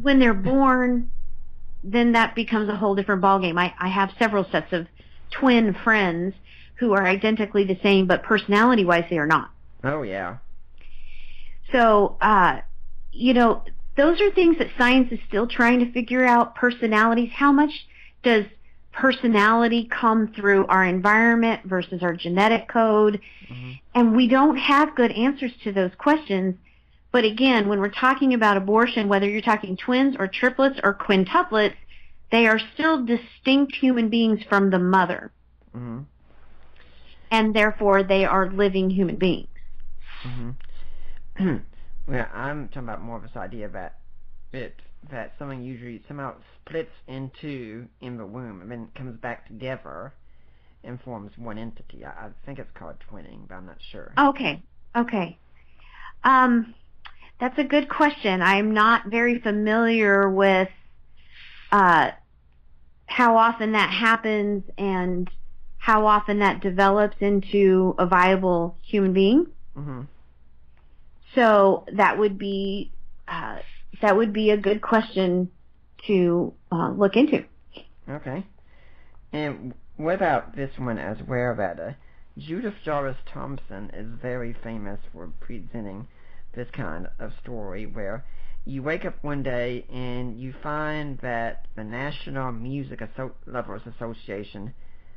when they're born, then that becomes a whole different ballgame. I have several sets of twin friends who are identically the same, but personality-wise they are not. Oh, yeah. So, you know, those are things that science is still trying to figure out. Personalities, how much does personality come through our environment versus our genetic code? Mm-hmm. And we don't have good answers to those questions. But again, when we're talking about abortion, whether you're talking twins or triplets or quintuplets, they are still distinct human beings from the mother. Mm-hmm. And therefore, they are living human beings. Mm-hmm. Well, I'm talking about more of this idea that something usually somehow splits in the womb and then comes back together and forms one entity. I think it's called twinning, but I'm not sure. Okay. That's a good question. I'm not very familiar with how often that happens and how often that develops into a viable human being. Mm-hmm. So that would be a good question to look into. Okay. And what about this one as well, that Judith Jarvis Thompson is very famous for presenting this kind of story where you wake up one day and you find that the National Music Lovers Association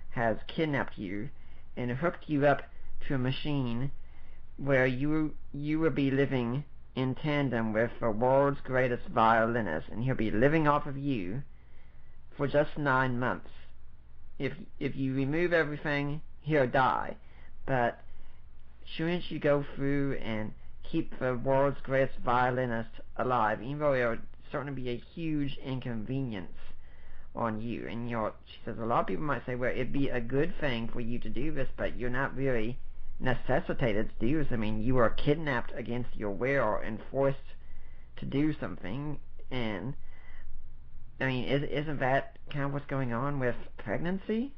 has kidnapped you and hooked you up to a machine where you will be living in tandem with the world's greatest violinist, and he'll be living off of you for just 9 months. If you remove everything, he'll die. But shouldn't you go through and keep the world's greatest violinist alive, even though it'll certainly be a huge inconvenience on you? And she says a lot of people might say, well, it'd be a good thing for you to do this, but you're not really necessitated to do this. I mean, you are kidnapped against your will and forced to do something, and I mean, isn't that kind of what's going on with pregnancy?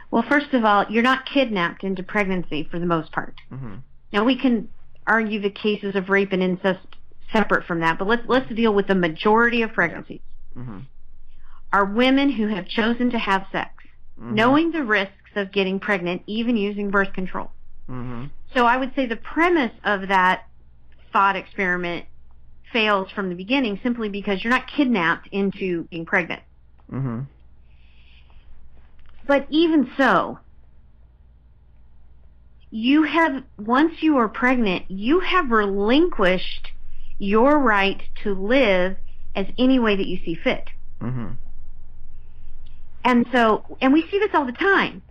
Well, first of all, you're not kidnapped into pregnancy for the most part. Mm-hmm. Now, we can argue the cases of rape and incest separate from that, but let's deal with the majority of pregnancies. Yeah. Mm-hmm. Are women who have chosen to have sex, mm-hmm. knowing the risks of getting pregnant, even using birth control. Mm-hmm. So I would say the premise of that thought experiment fails from the beginning simply because you're not kidnapped into being pregnant. Mm-hmm. But even so, once you are pregnant, you have relinquished your right to live as any way that you see fit. Mm-hmm. And we see this all the time.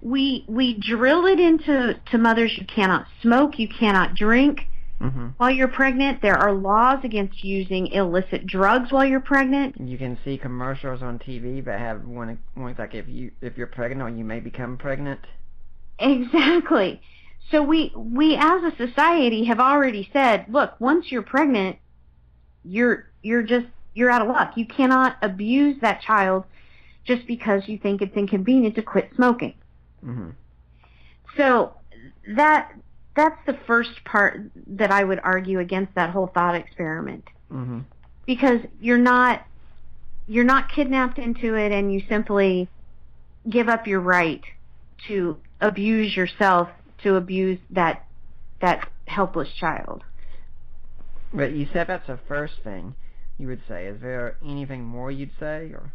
We drill it into mothers: you cannot smoke, you cannot drink mm-hmm. while you're pregnant. There are laws against using illicit drugs while you're pregnant. You can see commercials on TV that have one like if you're pregnant or you may become pregnant. Exactly. So we as a society have already said, look, once you're pregnant, you're out of luck. You cannot abuse that child just because you think it's inconvenient to quit smoking. Mm-hmm. So that's the first part that I would argue against that whole thought experiment. Mm-hmm. Because you're not kidnapped into it, and you simply give up your right to abuse yourself, to abuse that helpless child. But you said that's the first thing you would say. Is there anything more you'd say, or?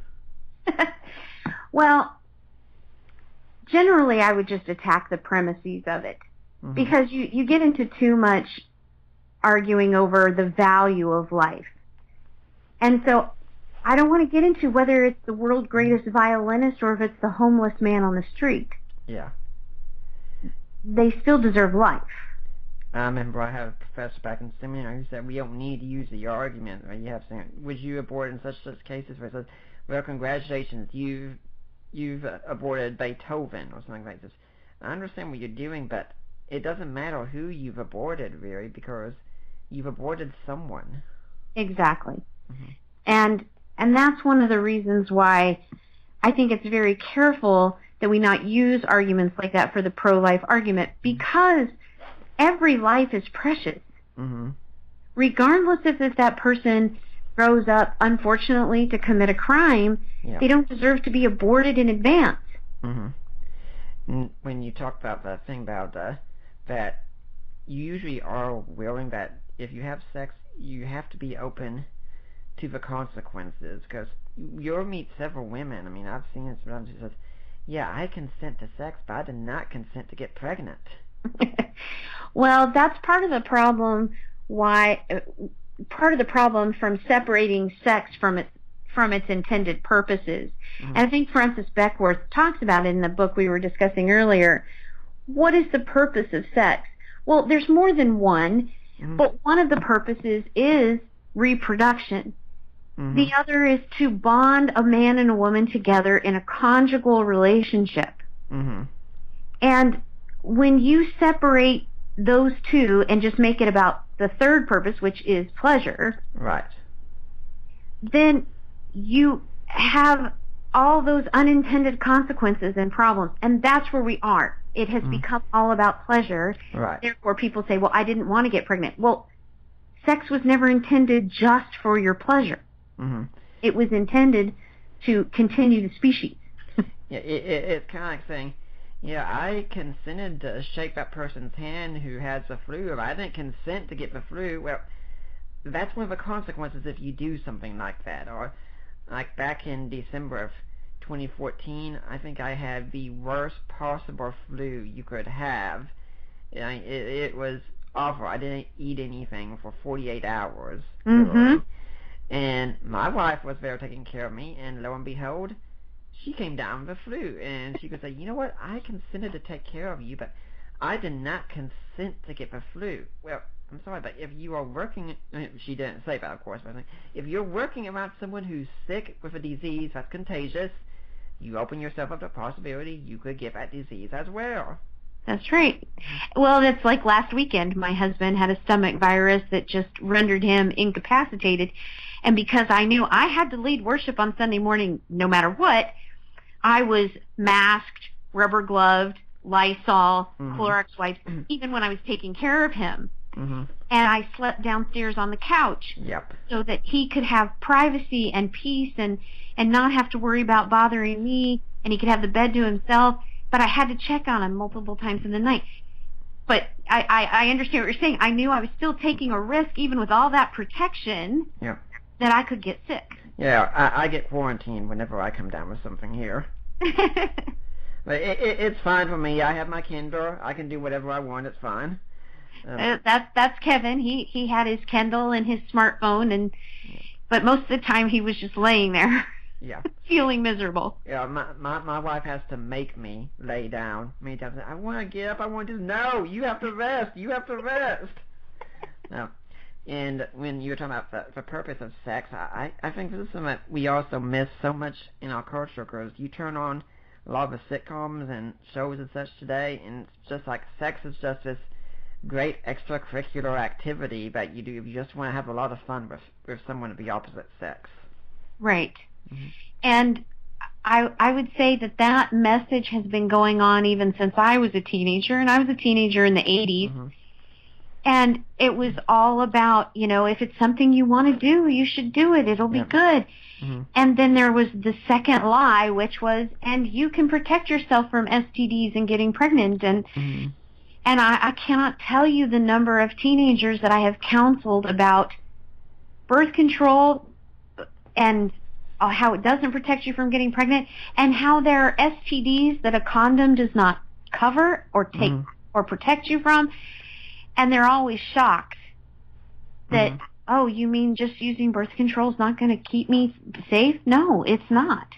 Well, generally I would just attack the premises of it. Mm-hmm. Because you get into too much arguing over the value of life. And so I don't want to get into whether it's the world's greatest violinist or if it's the homeless man on the street. Yeah. They still deserve life. I remember I had a professor back in seminary who said we don't need to use the argument. Or you have to say, would you abort in such cases? Where it says, well, congratulations, you've aborted Beethoven or something like this. I understand what you're doing, but it doesn't matter who you've aborted, really, because you've aborted someone. Exactly. Mm-hmm. And that's one of the reasons why I think it's very careful that we not use arguments like that for the pro-life argument, because every life is precious. Mm-hmm. Regardless if that person grows up, unfortunately, to commit a crime, they don't deserve to be aborted in advance. Mm-hmm. When you talk about that thing about that you usually are willing that if you have sex, you have to be open to the consequences, because you'll meet several women. I mean, I've seen it sometimes. She says, yeah, I consent to sex, but I did not consent to get pregnant. Well, that's part of the problem. Part of the problem from separating sex from its intended purposes. Mm-hmm. And I think Francis Beckworth talks about it in the book we were discussing earlier. What is the purpose of sex? Well, there's more than one, but one of the purposes is reproduction. Mm-hmm. The other is to bond a man and a woman together in a conjugal relationship. Mm-hmm. And when you separate those two and just make it about the third purpose, which is pleasure, right, then you have all those unintended consequences and problems, and that's where we are. It has become all about pleasure. Right. Therefore, people say, well, I didn't want to get pregnant. Well, sex was never intended just for your pleasure. Mm-hmm. It was intended to continue the species. Yeah, it's kind of like saying, yeah, I consented to shake that person's hand who has the flu, but I didn't consent to get the flu. Well, that's one of the consequences if you do something like that. Or, like back in December of 2014, I think I had the worst possible flu you could have. It was awful. I didn't eat anything for 48 hours. Mm-hmm. And my wife was there taking care of me, and lo and behold, she came down with the flu, and she could say, you know what, I consented to take care of you, but I did not consent to get the flu. Well, I'm sorry, but if you are working, she didn't say that, of course, but if you're working around someone who's sick with a disease that's contagious, you open yourself up to the possibility you could get that disease as well. That's right. Well, it's like last weekend. My husband had a stomach virus that just rendered him incapacitated, and because I knew I had to lead worship on Sunday morning no matter what, I was masked, rubber gloved, Lysol, Clorox wipes, even when I was taking care of him. Mm-hmm. And I slept downstairs on the couch so that he could have privacy and peace and not have to worry about bothering me, and he could have the bed to himself. But I had to check on him multiple times in the night. But I understand what you're saying. I knew I was still taking a risk, even with all that protection, that I could get sick. Yeah, I get quarantined whenever I come down with something here. But it's fine for me. I have my Kindle. I can do whatever I want. It's fine. That's Kevin. He had his Kindle and his smartphone, but most of the time he was just laying there. Yeah. Feeling miserable. Yeah, my wife has to make me lay down many times. I want to get up. I want to do. No, you have to rest. You have to rest. No. And when you were talking about the purpose of sex, I think this is something that we also miss so much in our culture, because you turn on a lot of the sitcoms and shows and such today, and it's just like sex is just this great extracurricular activity that you do if you just want to have a lot of fun with someone of the opposite sex. Right. Mm-hmm. And I would say that message has been going on even since I was a teenager, and I was a teenager in the 80s. Mm-hmm. And it was all about, if it's something you want to do, you should do it. It'll be good. Mm-hmm. And then there was the second lie, which was, and you can protect yourself from STDs and getting pregnant. And and I cannot tell you the number of teenagers that I have counseled about birth control and how it doesn't protect you from getting pregnant, and how there are STDs that a condom does not cover or take or protect you from. And they're always shocked that, oh, you mean just using birth control is not going to keep me safe? No, it's not.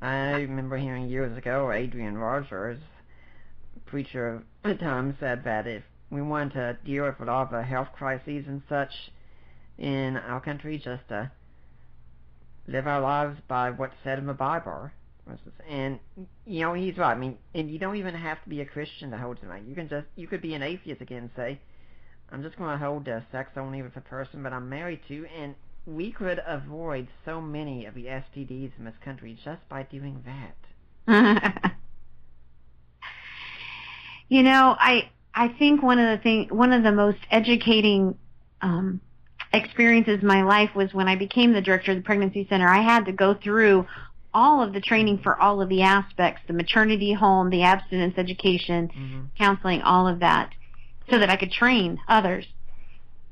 I remember hearing years ago, Adrian Rogers, preacher at the time, said that if we wanted to deal with all the health crises and such in our country, just to live our lives by what's said in the Bible. And, he's right. I mean, and you don't even have to be a Christian to hold something. You could be an atheist again and say, I'm just going to hold sex only with a person that I'm married to, and we could avoid so many of the STDs in this country just by doing that. You know, I think one of the most educating experiences in my life was when I became the director of the pregnancy center. I had to go through all of the training for all of the aspects, the maternity home, the abstinence education, counseling, all of that, so that I could train others.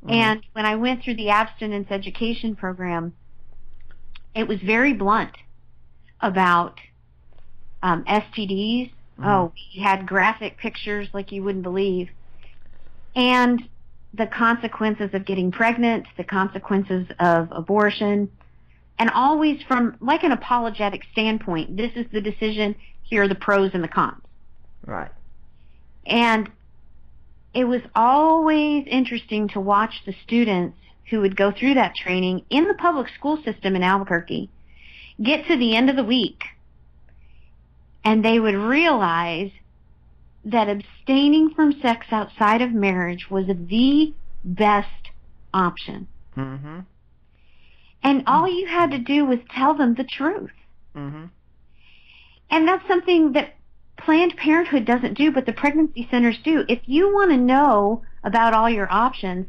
And when I went through the abstinence education program, it was very blunt about STDs. Oh, we had graphic pictures like you wouldn't believe. And the consequences of getting pregnant, the consequences of abortion, and always from like an apologetic standpoint. This is the decision, here are the pros and the cons. Right. And it was always interesting to watch the students who would go through that training in the public school system in Albuquerque get to the end of the week, and they would realize that abstaining from sex outside of marriage was the best option. And all you had to do was tell them the truth. And that's something that Planned Parenthood doesn't do, but the pregnancy centers do. If you want to know about all your options,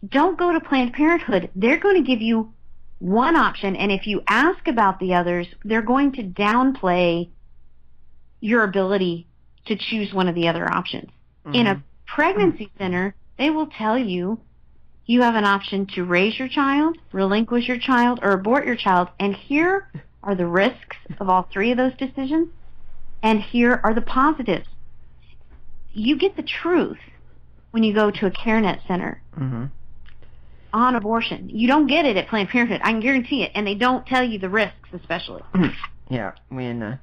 don't go to Planned Parenthood. They're going to give you one option, and if you ask about the others, they're going to downplay your ability to choose one of the other options. In a pregnancy center, they will tell you you have an option to raise your child, relinquish your child, or abort your child, and here are the risks of all three of those decisions, and here are the positives. You get the truth when you go to a CareNet center on abortion. You don't get it at Planned Parenthood. I can guarantee it, and they don't tell you the risks, especially. Yeah, when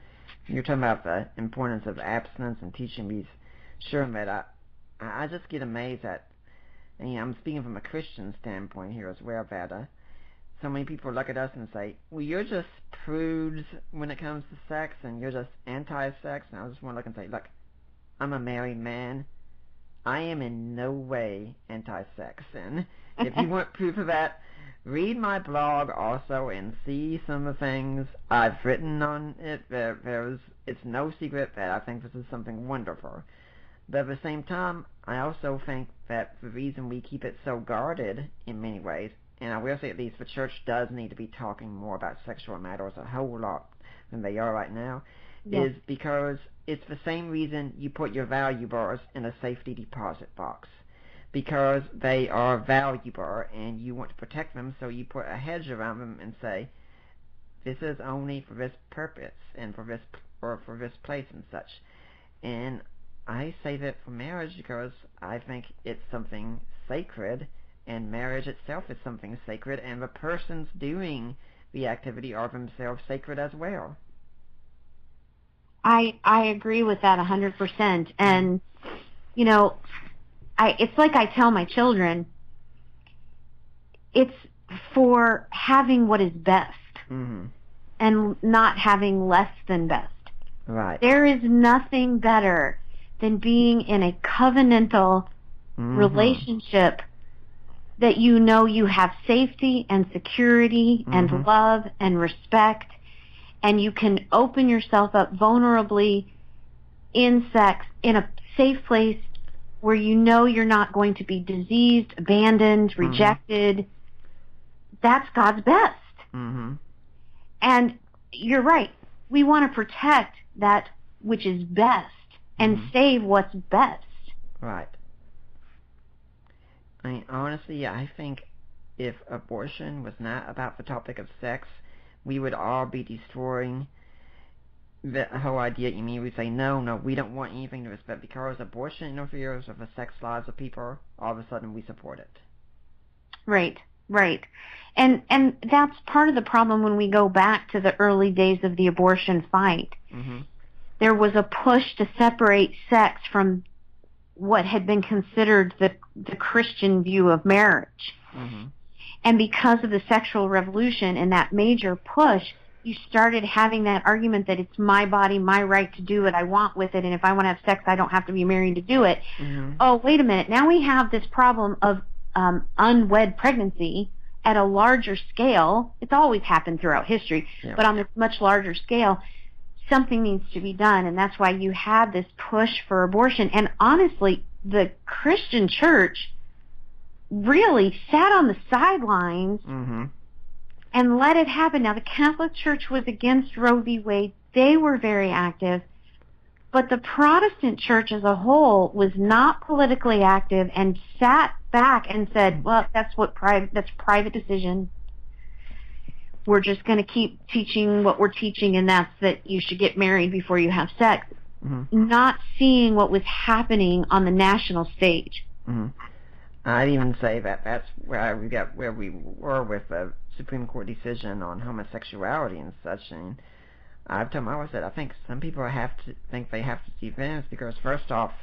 you're talking about the importance of abstinence and teaching these Sherman, I just get amazed at, and I'm speaking from a Christian standpoint here as well, that so many people look at us and say, well, you're just prudes when it comes to sex, and you're just anti-sex. And I just want to look and say, look, I'm a married man. I am in no way anti-sex. And if you want proof of that, read my blog also and see some of the things I've written on it. It's no secret that I think this is something wonderful. But at the same time, I also think that the reason we keep it so guarded in many ways, and I will say at least the church does need to be talking more about sexual matters a whole lot than they are right now, is because it's the same reason you put your valuables in a safety deposit box. Because they are valuable and you want to protect them, so you put a hedge around them and say, this is only for this purpose and for this place and such. And I say that for marriage because I think it's something sacred, and marriage itself is something sacred, and the persons doing the activity are themselves sacred as well. I agree with that 100%. And, you know, it's like I tell my children, it's for having what is best and not having less than best. Right. There is nothing better than being in a covenantal relationship that you know you have safety and security and love and respect, and you can open yourself up vulnerably in sex in a safe place where you know you're not going to be diseased, abandoned, rejected. That's God's best. And you're right. We want to protect that which is best and save what's best. Right. I mean, honestly, I think if abortion was not about the topic of sex, we would all be destroying the whole idea. You mean we say, no, we don't want anything to this, but because abortion interferes with the sex lives of people, all of a sudden we support it. Right. And that's part of the problem when we go back to the early days of the abortion fight. There was a push to separate sex from what had been considered the Christian view of marriage. And because of the sexual revolution and that major push, you started having that argument that it's my body, my right to do what I want with it, and if I want to have sex, I don't have to be married to do it. Oh, wait a minute. Now we have this problem of unwed pregnancy at a larger scale. It's always happened throughout history, but on a much larger scale. something needs to be done, and that's why you had this push for abortion. And honestly, the Christian church really sat on the sidelines and let it happen. Now, the Catholic Church was against Roe v. Wade. They were very active. But the Protestant church as a whole was not politically active and sat back and said, well, that's private decision. We're just going to keep teaching what we're teaching, and that's that you should get married before you have sex. Not seeing what was happening on the national stage. I'd even say that that's where we were with the Supreme Court decision on homosexuality and such. And I've told my wife that I think some people think they have to defend this because, first off,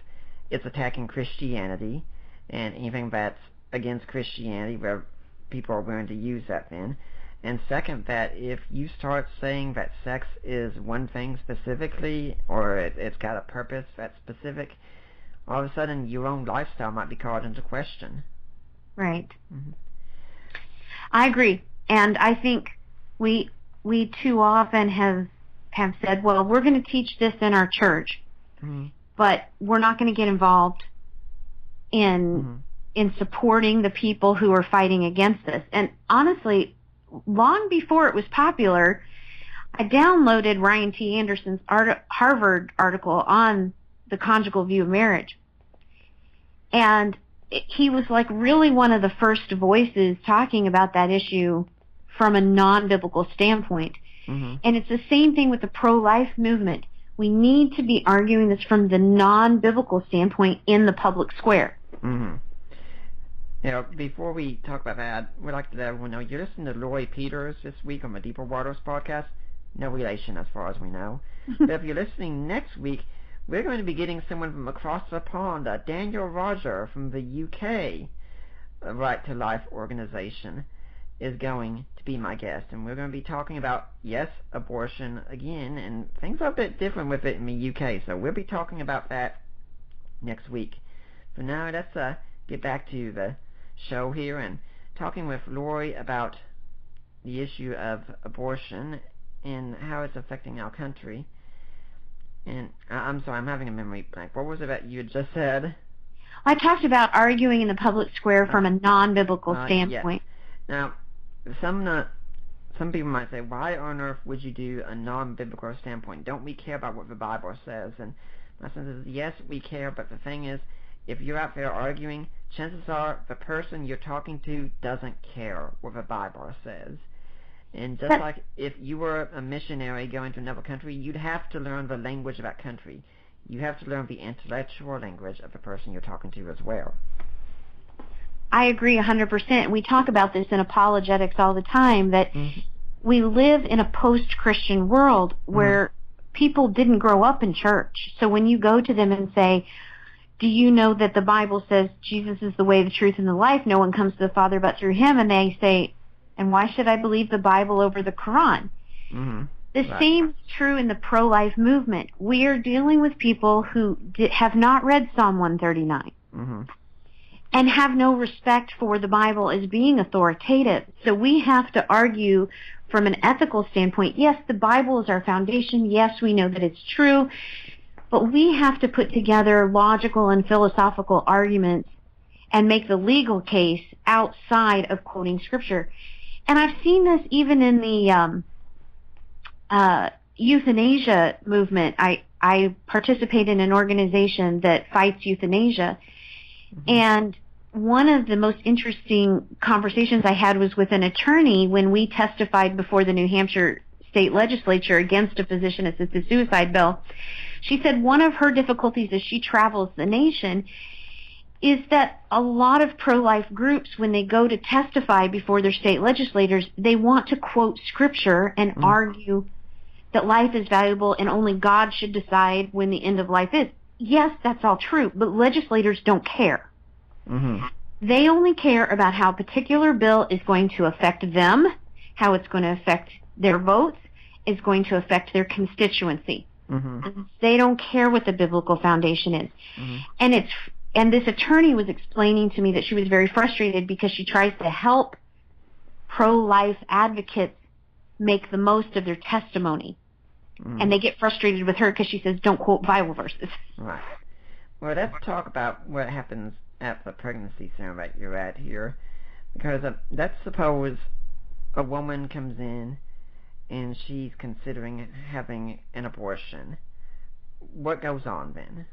it's attacking Christianity, and anything that's against Christianity, where people are willing to use that then. And second, that if you start saying that sex is one thing specifically, or it's got a purpose that's specific, all of a sudden your own lifestyle might be called into question. Right. I agree. And I think we too often have said, well, we're going to teach this in our church, but we're not going to get involved in supporting the people who are fighting against this. And honestly, long before it was popular, I downloaded Ryan T. Anderson's Harvard article on the conjugal view of marriage. And he was like really one of the first voices talking about that issue from a non-biblical standpoint. And it's the same thing with the pro-life movement. We need to be arguing this from the non-biblical standpoint in the public square. You know, before we talk about that, we'd like to let everyone know you're listening to Lori Peters this week on the Deeper Waters podcast. No relation as far as we know. But if you're listening next week, we're going to be getting someone from across the pond, Daniel Roger from the UK, Right to Life organization, is going to be my guest. And we're going to be talking about, yes, abortion again, and things are a bit different with it in the UK. So we'll be talking about that next week. For now, let's get back to the show here and talking with Lori about the issue of abortion and how it's affecting our country. And I'm sorry, I'm having a memory blank. What was it that you had just said? I talked about arguing in the public square from a non-biblical standpoint. Yes. Now, some people might say, why on earth would you do a non-biblical standpoint? Don't we care about what the Bible says? And my sense is, yes, we care, but the thing is, if you're out there arguing, chances are the person you're talking to doesn't care what the Bible says. And just like if you were a missionary going to another country, you'd have to learn the language of that country. You have to learn the intellectual language of the person you're talking to as well. I agree 100%. We talk about this in apologetics all the time, that we live in a post-Christian world where people didn't grow up in church. So when you go to them and say, do you know that the Bible says Jesus is the way, the truth, and the life? No one comes to the Father but through him. And they say, and why should I believe the Bible over the Quran? The same is true in the pro-life movement. We are dealing with people who have not read Psalm 139 and have no respect for the Bible as being authoritative. So we have to argue from an ethical standpoint. Yes, the Bible is our foundation. Yes, we know that it's true. But we have to put together logical and philosophical arguments and make the legal case outside of quoting Scripture. And I've seen this even in the euthanasia movement. I participate in an organization that fights euthanasia. And one of the most interesting conversations I had was with an attorney when we testified before the New Hampshire state legislature against a physician-assisted suicide bill. She said one of her difficulties as she travels the nation is that a lot of pro-life groups, when they go to testify before their state legislators, they want to quote Scripture and argue that life is valuable and only God should decide when the end of life is. Yes, that's all true, but legislators don't care. They only care about how a particular bill is going to affect them, how it's going to affect their votes, is going to affect their constituency. They don't care what the biblical foundation is. And this attorney was explaining to me that she was very frustrated because she tries to help pro-life advocates make the most of their testimony. And they get frustrated with her because she says, don't quote Bible verses. Right. Well, let's talk about what happens at the pregnancy center that you're at here. Because let's suppose a woman comes in and she's considering having an abortion. What goes on then?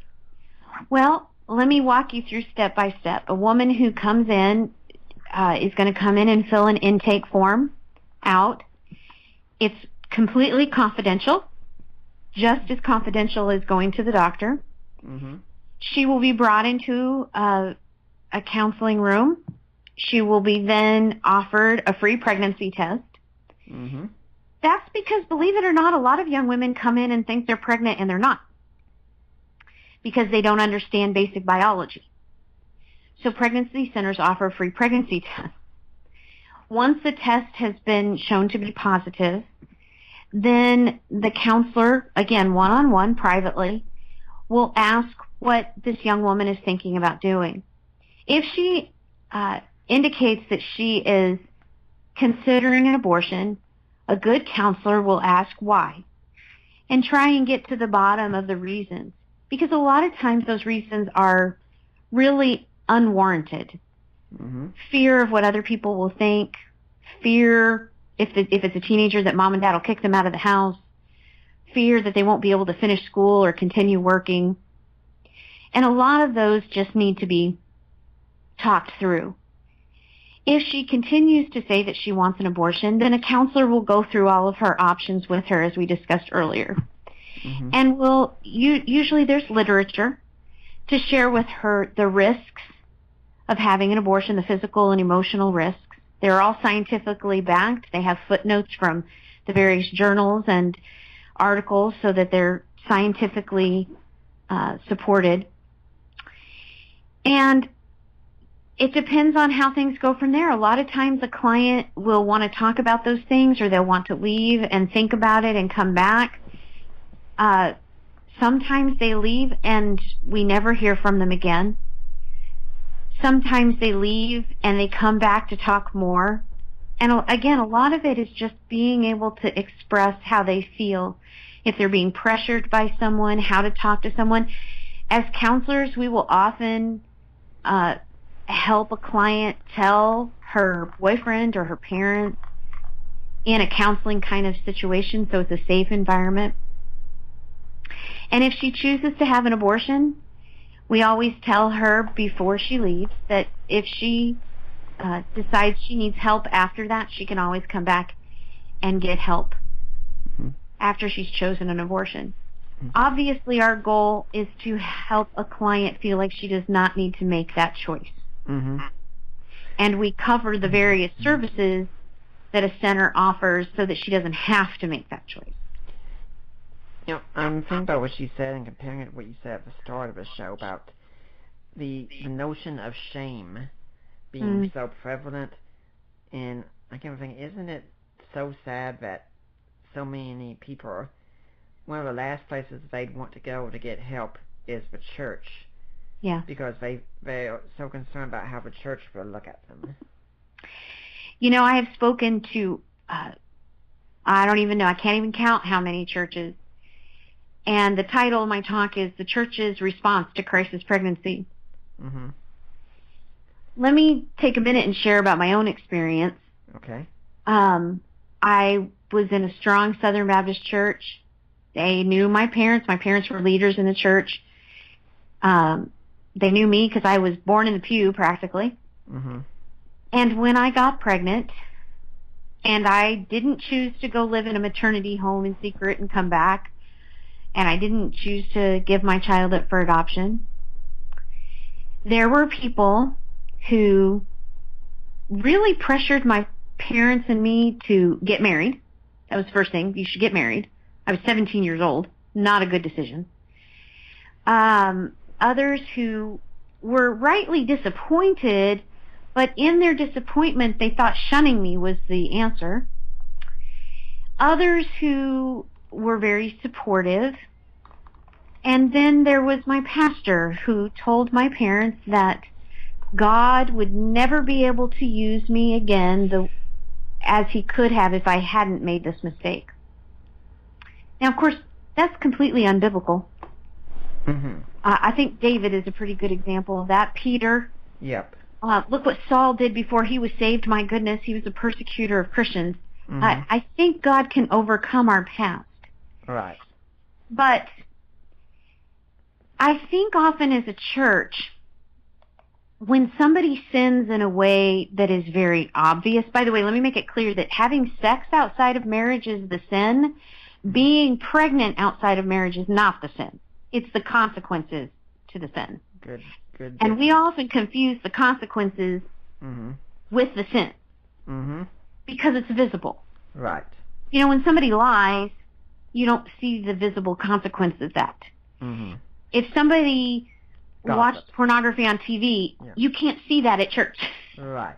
Well, let me walk you through step by step. A woman who comes in is going to come in and fill an intake form out. It's completely confidential, just as confidential as going to the doctor. Mm-hmm. She will be brought into a counseling room. She will be then offered a free pregnancy test. Mm-hmm. That's because, believe it or not, a lot of young women come in and think they're pregnant and they're not, because they don't understand basic biology. So pregnancy centers offer free pregnancy tests. Once the test has been shown to be positive, then the counselor, again, one-on-one, privately, will ask what this young woman is thinking about doing. If she indicates that she is considering an abortion, a good counselor will ask why and try and get to the bottom of the reasons, because a lot of times those reasons are really unwarranted. Mm-hmm. Fear of what other people will think, fear if it's a teenager that mom and dad will kick them out of the house, fear that they won't be able to finish school or continue working. And a lot of those just need to be talked through. If she continues to say that she wants an abortion, then a counselor will go through all of her options with her, as we discussed earlier. Mm-hmm. And usually there's literature to share with her the risks of having an abortion, the physical and emotional risks. They're all scientifically backed. They have footnotes from the various journals and articles so that they're scientifically supported. And it depends on how things go from there. A lot of times the client will want to talk about those things, or they'll want to leave and think about it and come back. Sometimes they leave and we never hear from them again. Sometimes they leave and they come back to talk more. And again, a lot of it is just being able to express how they feel. If they're being pressured by someone, how to talk to someone. As counselors, we will often help a client tell her boyfriend or her parents in a counseling kind of situation, so it's a safe environment. And if she chooses to have an abortion, we always tell her before she leaves that if she decides she needs help after that, she can always come back and get help after she's chosen an abortion. Obviously, our goal is to help a client feel like she does not need to make that choice. Mm-hmm. And we cover the various services that a center offers so that she doesn't have to make that choice. You know, I'm thinking about what you said and comparing it to what you said at the start of the show about the notion of shame being so prevalent. And I kept thinking, isn't it so sad that so many people, one of the last places they'd want to go to get help is the church. Yeah. Because they're so concerned about how the church will look at them. You know, I have spoken to, I don't even know, I can't even count how many churches. And the title of my talk is The Church's Response to Crisis Pregnancy. Mm-hmm. Let me take a minute and share about my own experience. Okay. I was in a strong Southern Baptist church. They knew my parents. My parents were leaders in the church. They knew me because I was born in the pew, practically. Mm-hmm. And when I got pregnant, and I didn't choose to go live in a maternity home in secret and come back, and I didn't choose to give my child up for adoption, there were people who really pressured my parents and me to get married. That was the first thing. You should get married. I was 17 years old. Not a good decision. Others who were rightly disappointed, but in their disappointment they thought shunning me was the answer. Others who were very supportive. And then there was my pastor who told my parents that God would never be able to use me again as he could have if I hadn't made this mistake. Now, of course, that's completely unbiblical. Mm-hmm. I think David is a pretty good example of that. Peter. Yep. Look what Saul did before he was saved. My goodness, he was a persecutor of Christians. Mm-hmm. I think God can overcome our past. Right. But I think often as a church, when somebody sins in a way that is very obvious, by the way, let me make it clear that having sex outside of marriage is the sin. Being pregnant outside of marriage is not the sin. It's the consequences to the sin. Good. And we often confuse the consequences Mm-hmm. with the sin. Mm-hmm. Because it's visible. Right. You know, when somebody lies, you don't see the visible consequences of that. Mm-hmm. If somebody Gossip. watched pornography on TV, Yeah. you can't see that at church. Right.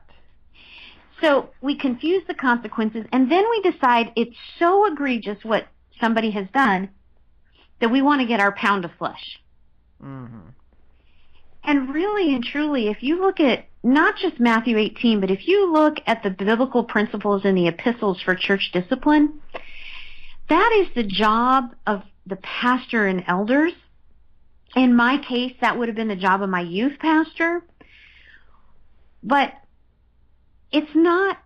So we confuse the consequences, and then we decide it's so egregious what somebody has done that we want to get our pound of flesh. Mm-hmm. And really and truly, if you look at not just Matthew 18, but if you look at the biblical principles in the epistles for church discipline, that is the job of the pastor and elders. In my case, that would have been the job of my youth pastor. But it's not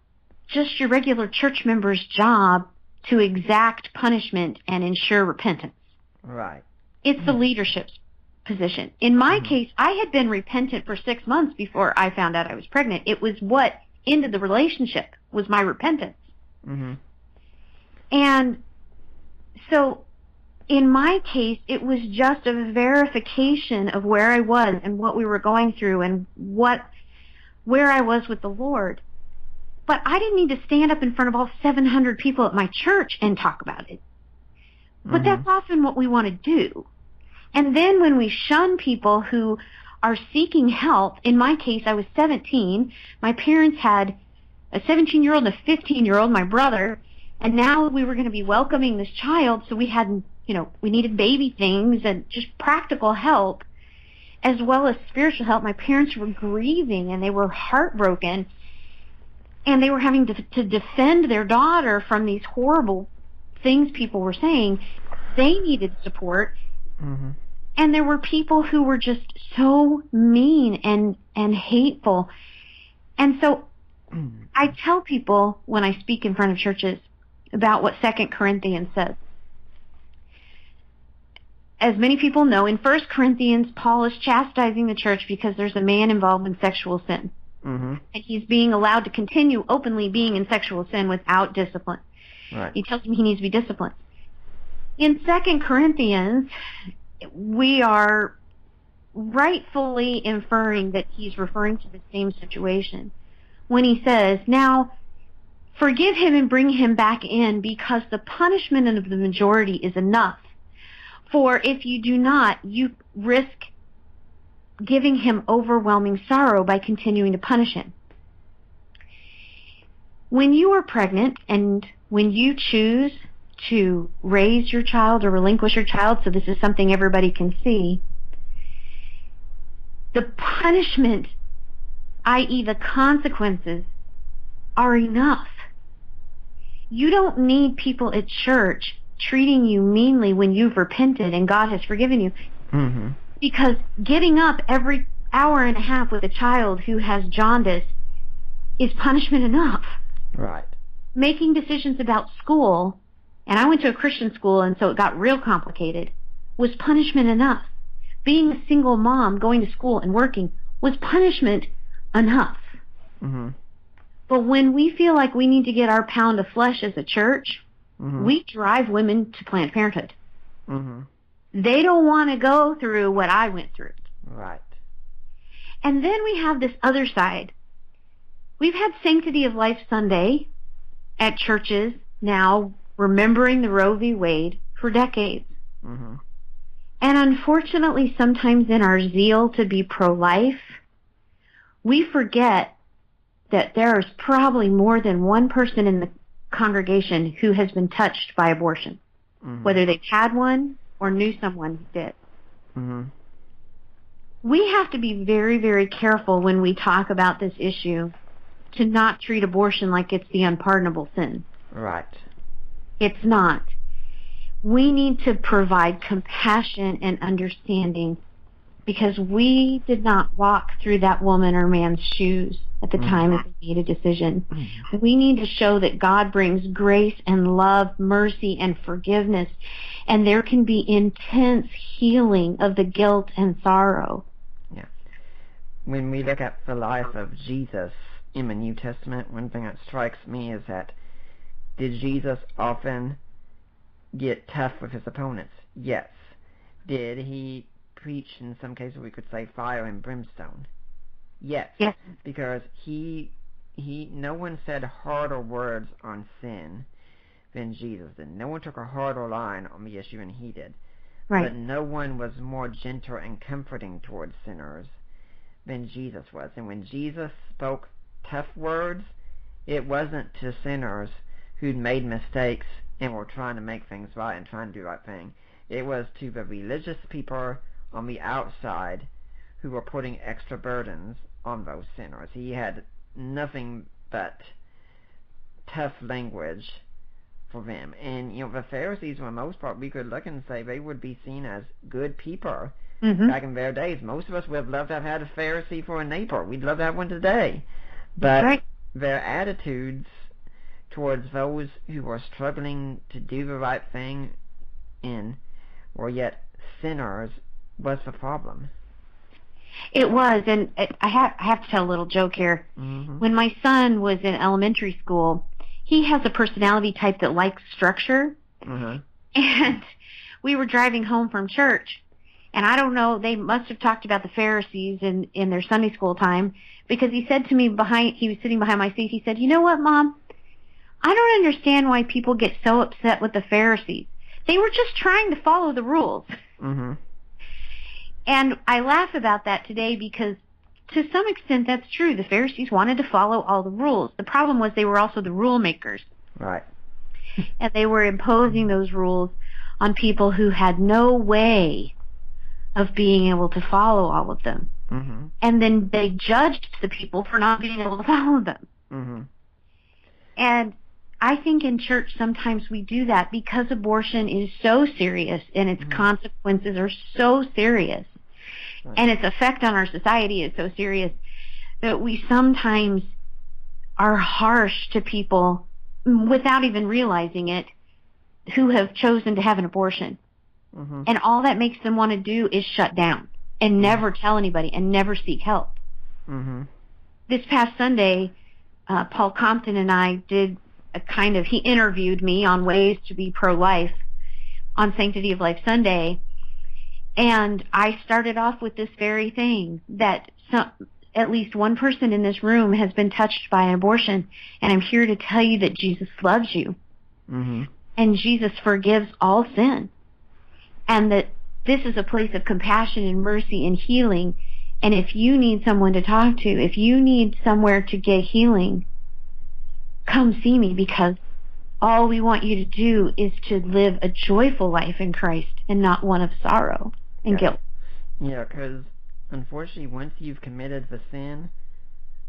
just your regular church member's job to exact punishment and ensure repentance. Right. It's the leadership's position. In my case, I had been repentant for 6 months before I found out I was pregnant. It was what ended the relationship, was my repentance. Mm-hmm. And so in my case, it was just a verification of where I was and what we were going through and where I was with the Lord. But I didn't need to stand up in front of all 700 people at my church and talk about it. But that's often what we want to do. And then when we shun people who are seeking help, in my case, I was 17. My parents had a 17-year-old and a 15-year-old, my brother, and now we were going to be welcoming this child, so we had, we needed baby things and just practical help as well as spiritual help. My parents were grieving and they were heartbroken, and they were having to defend their daughter from these horrible things people were saying. They needed support. Mm-hmm. And there were people who were just so mean and hateful. And so I tell people when I speak in front of churches about what 2 Corinthians says. As many people know, in 1 Corinthians, Paul is chastising the church because there's a man involved in sexual sin. Mm-hmm. And he's being allowed to continue openly being in sexual sin without discipline. Right. He tells him he needs to be disciplined. In 2 Corinthians, we are rightfully inferring that he's referring to the same situation when he says, now, forgive him and bring him back in, because the punishment of the majority is enough. For if you do not, you risk giving him overwhelming sorrow by continuing to punish him. When you are pregnant and when you choose to raise your child or relinquish your child, so this is something everybody can see, the punishment, i.e. the consequences, are enough. You don't need people at church treating you meanly when you've repented and God has forgiven you. Mm-hmm. Because getting up every hour and a half with a child who has jaundice is punishment enough. Right. Making decisions about school, and I went to a Christian school and so it got real complicated, was punishment enough. Being a single mom, going to school and working, was punishment enough. Mm-hmm. But when we feel like we need to get our pound of flesh as a church, we drive women to Planned Parenthood. Mm-hmm. They don't want to go through what I went through. Right. And then we have this other side. We've had Sanctity of Life Sunday at churches now, remembering the Roe v. Wade for decades. Mm-hmm. And unfortunately, sometimes in our zeal to be pro-life, we forget that there is probably more than one person in the congregation who has been touched by abortion, whether they've had one or knew someone who did. Mm-hmm. We have to be very, very careful when we talk about this issue to not treat abortion like it's the unpardonable sin. Right. It's not. we need to provide compassion and understanding, because we did not walk through that woman or man's shoes at the time that they made a decision. We need to show that God brings grace and love, mercy and forgiveness, and there can be intense healing of the guilt and sorrow. Yeah. When we look at the life of Jesus in the New Testament, one thing that strikes me is that, did Jesus often get tough with his opponents? Yes. Did he preach, in some cases we could say, fire and brimstone? Yes. Yes. Because no one said harder words on sin than Jesus did. No one took a harder line on the issue than he did. Right. But no one was more gentle and comforting towards sinners than Jesus was. And when Jesus spoke tough words, it wasn't to sinners who'd made mistakes and were trying to make things right and trying to do the right thing. It was to the religious people on the outside who were putting extra burdens on those sinners. He had nothing but tough language for them. And, the Pharisees, for the most part, we could look and say they would be seen as good people back in their days. Most of us would have loved to have had a Pharisee for a neighbor. We'd love to have one today. But their attitudes towards those who were struggling to do the right thing were yet sinners was the problem. It was, and I have to tell a little joke here. When my son was in elementary school, he has a personality type that likes structure, and we were driving home from church, and I don't know, they must have talked about the Pharisees in their Sunday school time, because he said to me, he was sitting behind my seat, he said, "You know what, Mom? I don't understand why people get so upset with the Pharisees. They were just trying to follow the rules." And I laugh about that today because to some extent that's true. The Pharisees wanted to follow all the rules. The problem was they were also the rule makers. Right. And they were imposing those rules on people who had no way of being able to follow all of them. And then they judged the people for not being able to follow them. And I think in church sometimes we do that because abortion is so serious and its consequences are so serious. And its effect on our society is so serious that we sometimes are harsh to people without even realizing it who have chosen to have an abortion. And all that makes them want to do is shut down and never tell anybody and never seek help. This past Sunday, Paul Compton and I did he interviewed me on ways to be pro-life on Sanctity of Life Sunday. And I started off with this very thing, that at least one person in this room has been touched by an abortion, and I'm here to tell you that Jesus loves you. And Jesus forgives all sin. And that this is a place of compassion and mercy and healing. And if you need someone to talk to, if you need somewhere to get healing, come see me, because all we want you to do is to live a joyful life in Christ and not one of sorrow and guilt. Yeah, because unfortunately once you've committed the sin,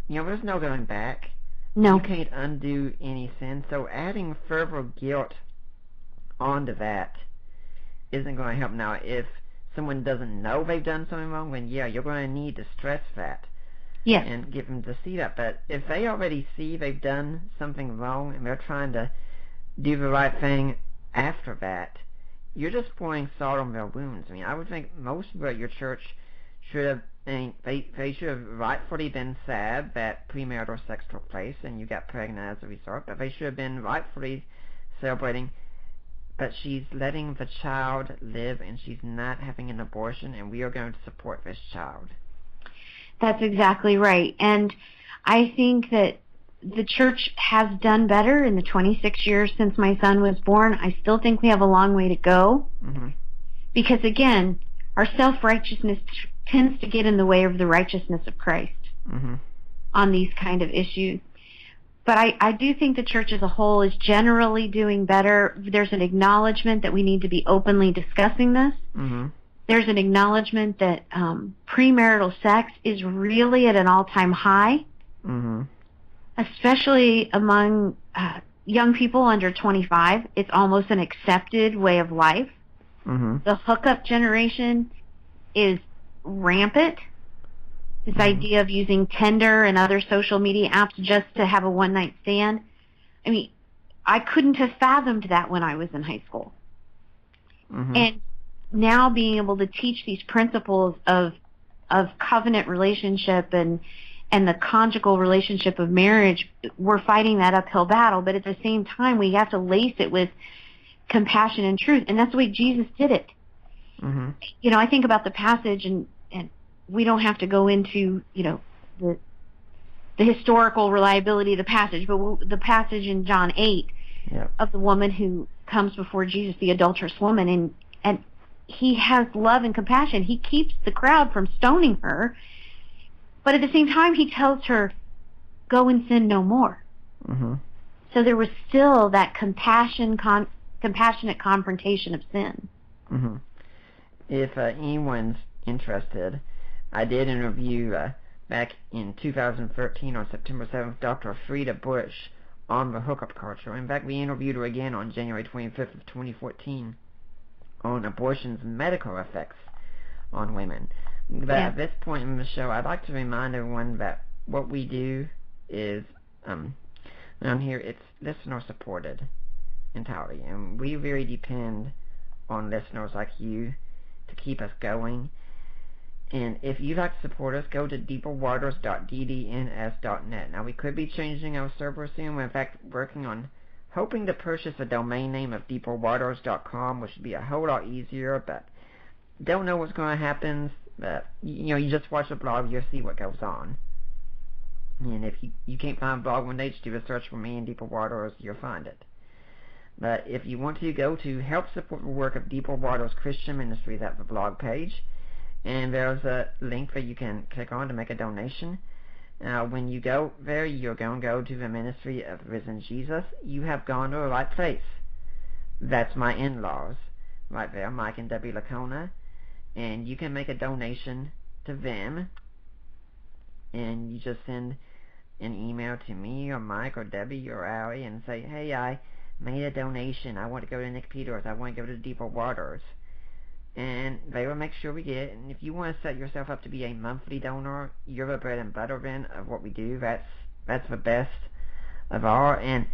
there's no going back. No. You can't undo any sin, so adding further guilt onto that isn't going to help. Now, if someone doesn't know they've done something wrong, then you're going to need to stress that. Yes. And get them to see that. But if they already see they've done something wrong and they're trying to do the right thing after that, you're just pouring salt on their wounds. I would think most people at your church should have, they should have rightfully been sad that premarital sex took place and you got pregnant as a result, but they should have been rightfully celebrating, but she's letting the child live and she's not having an abortion, and we are going to support this child. That's exactly right. And I think that the church has done better in the 26 years since my son was born. I still think we have a long way to go. Because, again, our self-righteousness tends to get in the way of the righteousness of Christ on these kind of issues. But I do think the church as a whole is generally doing better. There's an acknowledgement that we need to be openly discussing this. There's an acknowledgement that premarital sex is really at an all-time high, especially among young people under 25. It's almost an accepted way of life. Mm-hmm. The hookup generation is rampant. This idea of using Tinder and other social media apps just to have a one-night stand. I mean, I couldn't have fathomed that when I was in high school. Mm-hmm. And now being able to teach these principles of covenant relationship and the conjugal relationship of marriage, we're fighting that uphill battle, but at the same time we have to lace it with compassion and truth, and that's the way Jesus did it. Mm-hmm. You know, I think about the passage, and we don't have to go into, you know, the historical reliability of the passage, but the passage in John 8 of the woman who comes before Jesus, the adulterous woman, and he has love and compassion. He keeps the crowd from stoning her, but at the same time he tells her, go and sin no more. Mm-hmm. So there was still that compassionate confrontation of sin. Mm-hmm. If anyone's interested, I did interview back in 2013 on September 7th Dr. Frida Bush on the hookup culture. In fact, we interviewed her again on January 25th of 2014 on abortion's medical effects on women. But at this point in the show, I'd like to remind everyone that what we do is, down here, it's listener supported entirely, and we really depend on listeners like you to keep us going. And if you'd like to support us, go to deeperwaters.ddns.net. Now, we could be changing our server soon. We're in fact working on hoping to purchase a domain name of deeperwaters.com, which would be a whole lot easier, but don't know what's going to happen. But, you know, you just watch the blog, you'll see what goes on. And if you can't find a blog one day, just do a search for me in Deeper Waters, you'll find it. But if you want to, go to help support the work of Deeper Waters Christian Ministries at the blog page, and there's a link that you can click on to make a donation. Now, when you go there, you're going to go to the Ministry of Risen Jesus. You have gone to the right place. That's my in-laws right there, Mike and Debbie Lacona, and you can make a donation to them, and you just send an email to me or Mike or Debbie or Allie and say, hey, I made a donation. I want to go to Nick Peters. I want to go to Deeper Waters. And they will make sure we get it. And if you want to set yourself up to be a monthly donor, you're the bread and butter then of what we do. That's the best of all. And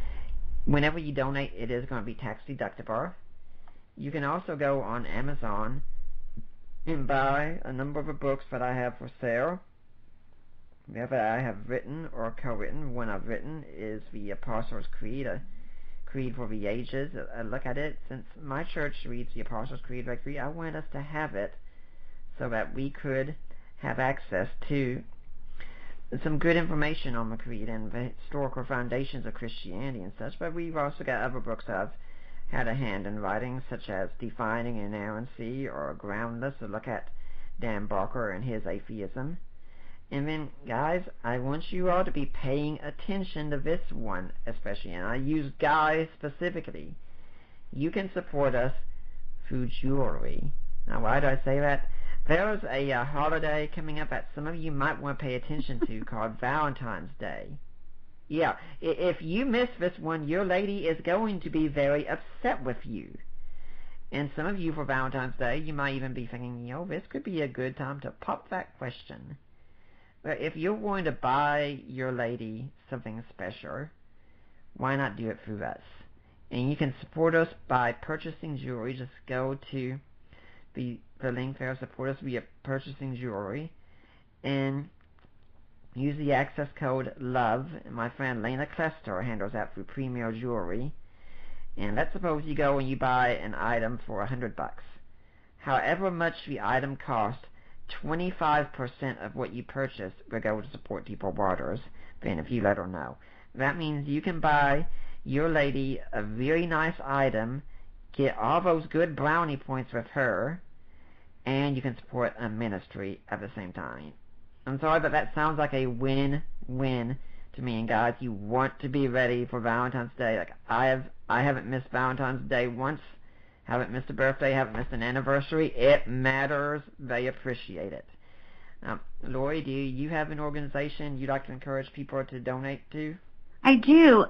whenever you donate, it is going to be tax deductible. You can also go on Amazon and buy a number of the books that I have for sale. That I have written or co-written. One I've written is the Apostles' Creed, a creed for the ages. I look at it, since my church reads the Apostles' Creed by creed, I wanted us to have it so that we could have access to some good information on the creed and the historical foundations of Christianity and such. But we've also got other books that I've had a hand in writing, such as Defining Inerrancy or Groundless, a look at Dan Barker and his atheism. And then, guys, I want you all to be paying attention to this one, especially, and I use guys specifically. You can support us through jewelry. Now, why do I say that? There's a holiday coming up that some of you might want to pay attention to called Valentine's Day. Yeah, if you miss this one, your lady is going to be very upset with you. And some of you, for Valentine's Day, you might even be thinking, you know, this could be a good time to pop that question. But if you're going to buy your lady something special, why not do it through us? And you can support us by purchasing jewelry. Just go to the link there, support us via purchasing jewelry, and use the access code LOVE. And my friend Lena Klester handles that through Premier Jewelry. And let's suppose you go and you buy an item for $100. However much the item costs, 25% of what you purchase will go to support Deeper Waters, then if you let her know. That means you can buy your lady a very nice item, get all those good brownie points with her, and you can support a ministry at the same time. I'm sorry, but that sounds like a win-win to me. And guys, you want to be ready for Valentine's Day. Like I haven't missed Valentine's Day once. Haven't missed a birthday, haven't missed an anniversary. It matters. They appreciate it. Lori, do you have an organization you'd like to encourage people to donate to? I do.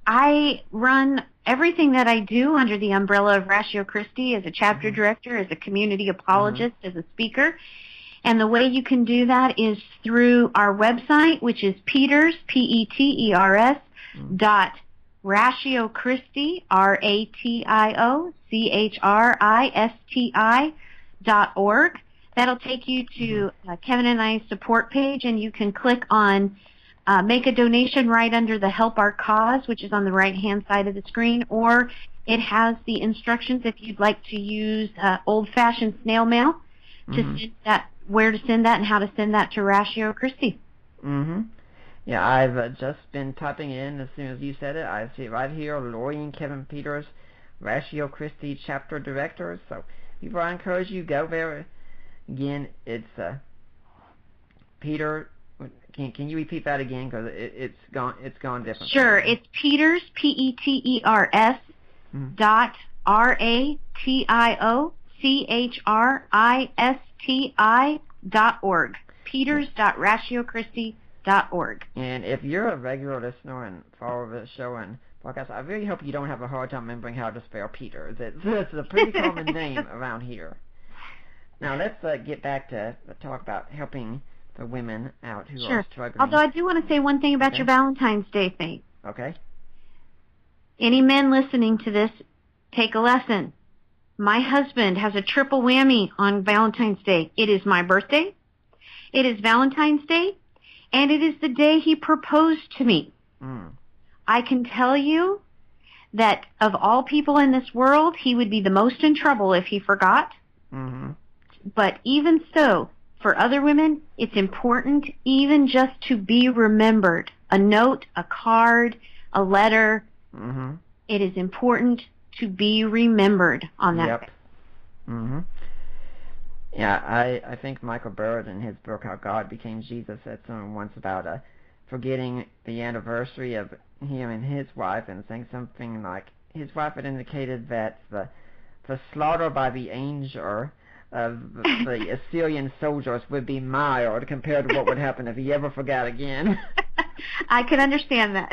I run everything that I do under the umbrella of Ratio Christi as a chapter director, as a community apologist, as a speaker. And the way you can do that is through our website, which is Peters, Peters, Ratio Christi, RATIOCHRISTI.org. That'll take you to Kevin and I's support page, and you can click on make a donation right under the Help Our Cause, which is on the right-hand side of the screen, or it has the instructions if you'd like to use old-fashioned snail mail to send that, where to send that and how to send that to Ratio Christi. Yeah, I've just been typing in as soon as you said it. I see it right here, Lori and Kevin Peters, Ratio Christi Chapter Directors. So, people, I encourage you, go there. Again, it's Peter. Can you repeat that again? Because it's gone different. Sure, it's Peters, Peters, RATIOCHRISTI.org. Peters.ratiochristi.org. And if you're a regular listener and follow the show and podcast, I really hope you don't have a hard time remembering how to spell Peters. It's a pretty common name around here. Now let's get back to talk about helping the women out who are struggling. Although I do want to say one thing about your Valentine's Day thing. Okay. Any men listening to this, take a lesson. My husband has a triple whammy on Valentine's Day. It is my birthday, it is Valentine's Day, and it is the day he proposed to me. I can tell you that of all people in this world, he would be the most in trouble if he forgot. But even so, for other women, it's important even just to be remembered. A note, a card, a letter. It is important to be remembered on that day. Yeah, I think Michael Bird in his book How God Became Jesus said something once about forgetting the anniversary of him and his wife, and saying something like his wife had indicated that the slaughter by the angel of the Assyrian soldiers would be mild compared to what would happen if he ever forgot again. I can understand that.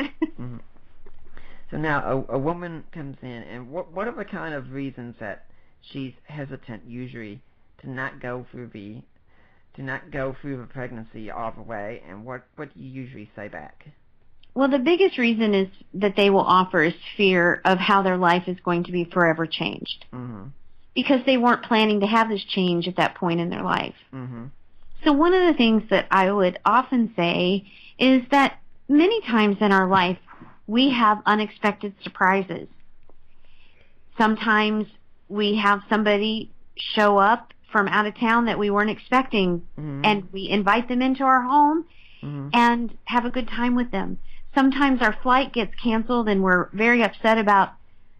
So now a woman comes in, and what are the kind of reasons that she's hesitant usually to not go through the pregnancy all the way, and what do you usually say back? Well, the biggest reason is that they will offer is fear of how their life is going to be forever changed. Because they weren't planning to have this change at that point in their life. So one of the things that I would often say is that many times in our life, we have unexpected surprises. Sometimes we have somebody show up from out of town that we weren't expecting, and we invite them into our home and have a good time with them. Sometimes our flight gets canceled and we're very upset about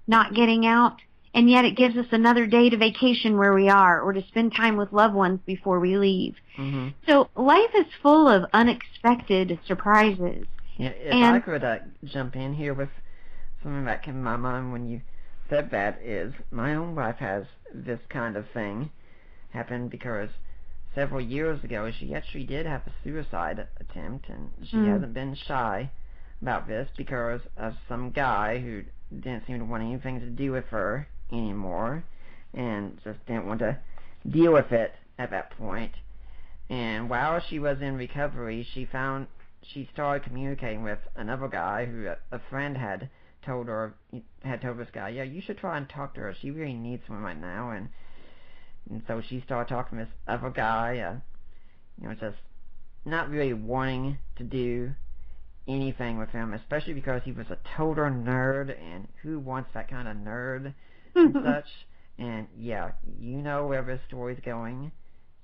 not getting out, and yet it gives us another day to vacation where we are, or to spend time with loved ones before we leave. So life is full of unexpected surprises. Yeah, if I could jump in here with something that came to my mind when you said that, is my own wife has this kind of thing happen because several years ago she actually did have a suicide attempt, and she hasn't been shy about this because of some guy who didn't seem to want anything to do with her anymore and just didn't want to deal with it at that point. And while she was in recovery, she started communicating with another guy who a friend had told this guy, yeah, you should try and talk to her. She really needs someone right now. And so she started talking to this other guy, just not really wanting to do anything with him, especially because he was a total nerd, and who wants that kind of nerd and such. And yeah, you know where this story's going.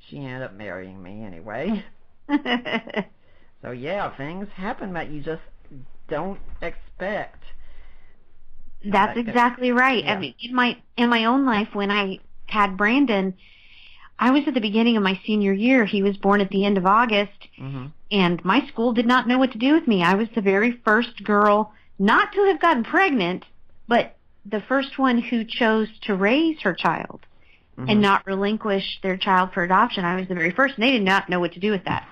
She ended up marrying me anyway. So yeah, things happen that you just don't expect. That's exactly right. Yeah. I mean, in my own life, when I had Brandon, I was at the beginning of my senior year. He was born at the end of August, and my school did not know what to do with me. I was the very first girl not to have gotten pregnant, but the first one who chose to raise her child and not relinquish their child for adoption. I was the very first, and they did not know what to do with that.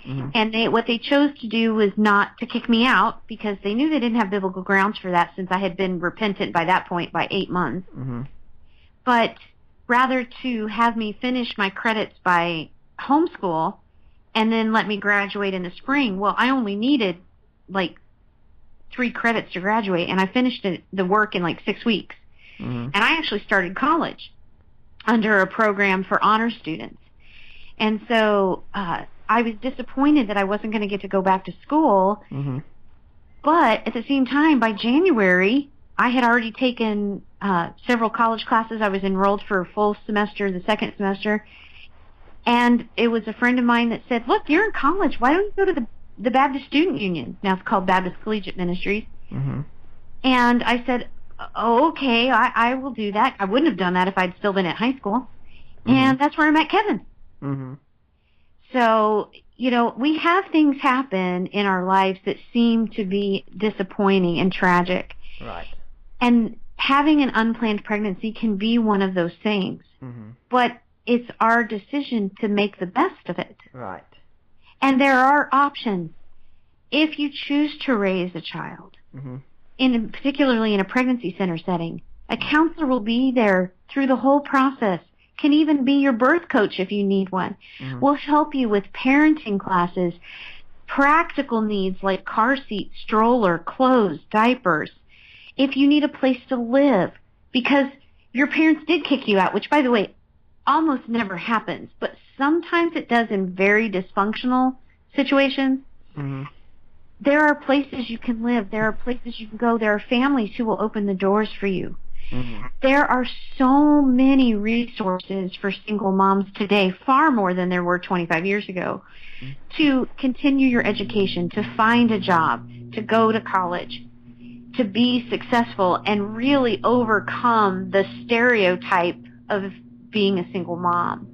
And what they chose to do was not to kick me out, because they knew they didn't have biblical grounds for that, since I had been repentant by that point by 8 months. But rather to have me finish my credits by homeschool and then let me graduate in the spring. Well, I only needed like 3 credits to graduate, and I finished the work in like 6 weeks. And I actually started college under a program for honor students. And so I was disappointed that I wasn't going to get to go back to school. But at the same time, by January, I had already taken several college classes. I was enrolled for a full semester, the second semester. And it was a friend of mine that said, look, you're in college. Why don't you go to the Baptist Student Union? Now it's called Baptist Collegiate Ministries. And I said, oh, okay, I will do that. I wouldn't have done that if I'd still been at high school. And that's where I met Kevin. So, you know, we have things happen in our lives that seem to be disappointing and tragic. Right. And having an unplanned pregnancy can be one of those things. But it's our decision to make the best of it. Right. And there are options. If you choose to raise a child, particularly in a pregnancy center setting, a counselor will be there through the whole process, can even be your birth coach if you need one. We'll help you with parenting classes, practical needs like car seat, stroller, clothes, diapers. If you need a place to live, because your parents did kick you out, which, by the way, almost never happens, but sometimes it does in very dysfunctional situations. There are places you can live. There are places you can go. There are families who will open the doors for you. There are so many resources for single moms today, far more than there were 25 years ago, to continue your education, to find a job, to go to college, to be successful and really overcome the stereotype of being a single mom.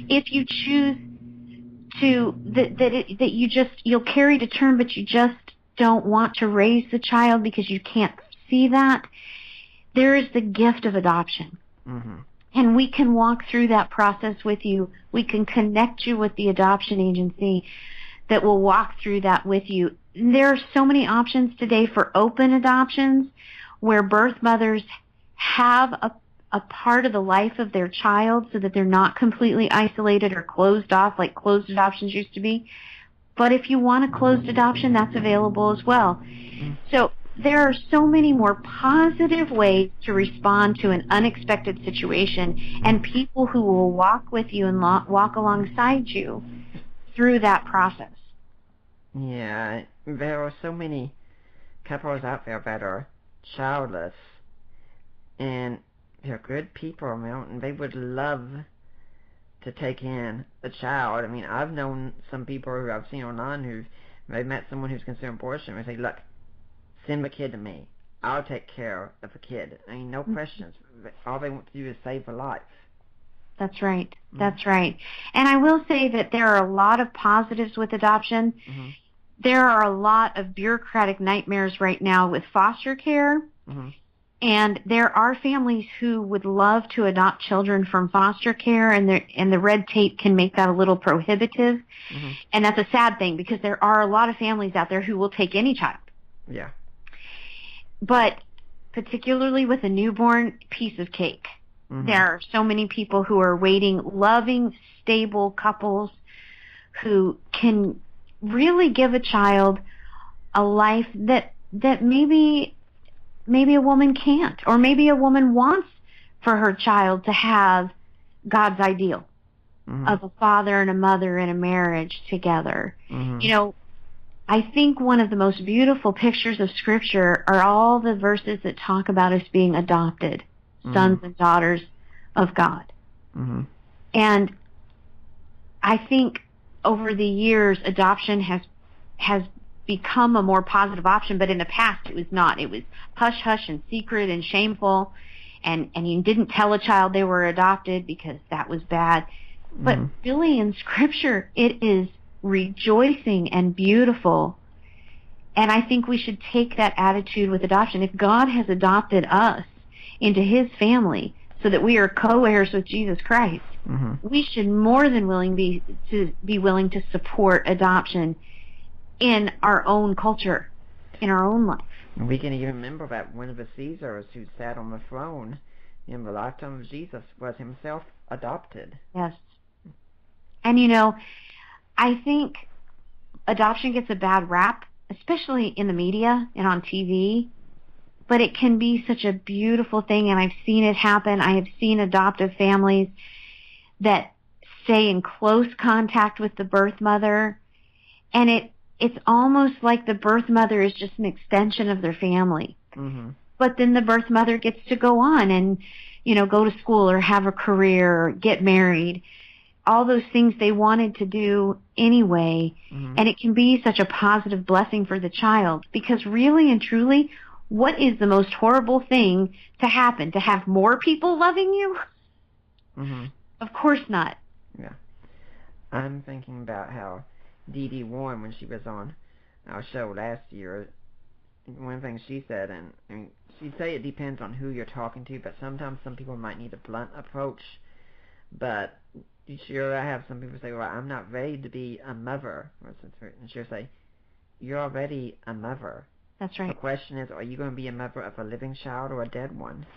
If you choose to, you'll carry to term, but you just don't want to raise the child because you can't see that, there is the gift of adoption. And we can walk through that process with you. We can connect you with the adoption agency that will walk through that with you. There are so many options today for open adoptions where birth mothers have a part of the life of their child so that they're not completely isolated or closed off like closed adoptions used to be. But if you want a closed adoption, that's available as well. So there are so many more positive ways to respond to an unexpected situation, and people who will walk with you and walk alongside you through that process. Yeah, there are so many couples out there that are childless, and they're good people, and they would love to take in a child. I mean, I've known some people who I've seen online who they've met someone who's considering abortion, and they say, look, send the kid to me. I'll take care of the kid. I mean, no questions. All they want to do is save a life. That's right. That's right. And I will say that there are a lot of positives with adoption. There are a lot of bureaucratic nightmares right now with foster care. And there are families who would love to adopt children from foster care, and the red tape can make that a little prohibitive. And that's a sad thing, because there are a lot of families out there who will take any child. Yeah. But particularly with a newborn, piece of cake. There are so many people who are waiting, loving, stable couples who can really give a child a life that maybe a woman can't, or maybe a woman wants for her child to have God's ideal of a father and a mother in a marriage together. You know, I think one of the most beautiful pictures of Scripture are all the verses that talk about us being adopted, sons and daughters of God. And I think over the years, adoption has become a more positive option, but in the past it was not. It was hush-hush and secret and shameful, and you didn't tell a child they were adopted because that was bad. But really in Scripture, it is rejoicing and beautiful. And I think we should take that attitude with adoption. If God has adopted us into His family so that we are co-heirs with Jesus Christ, we should more than be willing to support adoption in our own culture, in our own life. We can even remember that one of the Caesars who sat on the throne in the lifetime of Jesus was himself adopted. Yes. And I think adoption gets a bad rap, especially in the media and on TV, but it can be such a beautiful thing, and I've seen it happen. I have seen adoptive families that stay in close contact with the birth mother, and it's almost like the birth mother is just an extension of their family. But then the birth mother gets to go on and, go to school or have a career or get married, all those things they wanted to do anyway. And it can be such a positive blessing for the child, because really and truly, what is the most horrible thing to happen? To have more people loving you? Of course not. Yeah. I'm thinking about how Dee Dee Warren, when she was on our show last year, one thing she said, and she'd say it depends on who you're talking to, but sometimes some people might need a blunt approach. But sure, I have some people say, well, I'm not ready to be a mother. And she'll say, you're already a mother. That's right. The question is, are you going to be a mother of a living child or a dead one?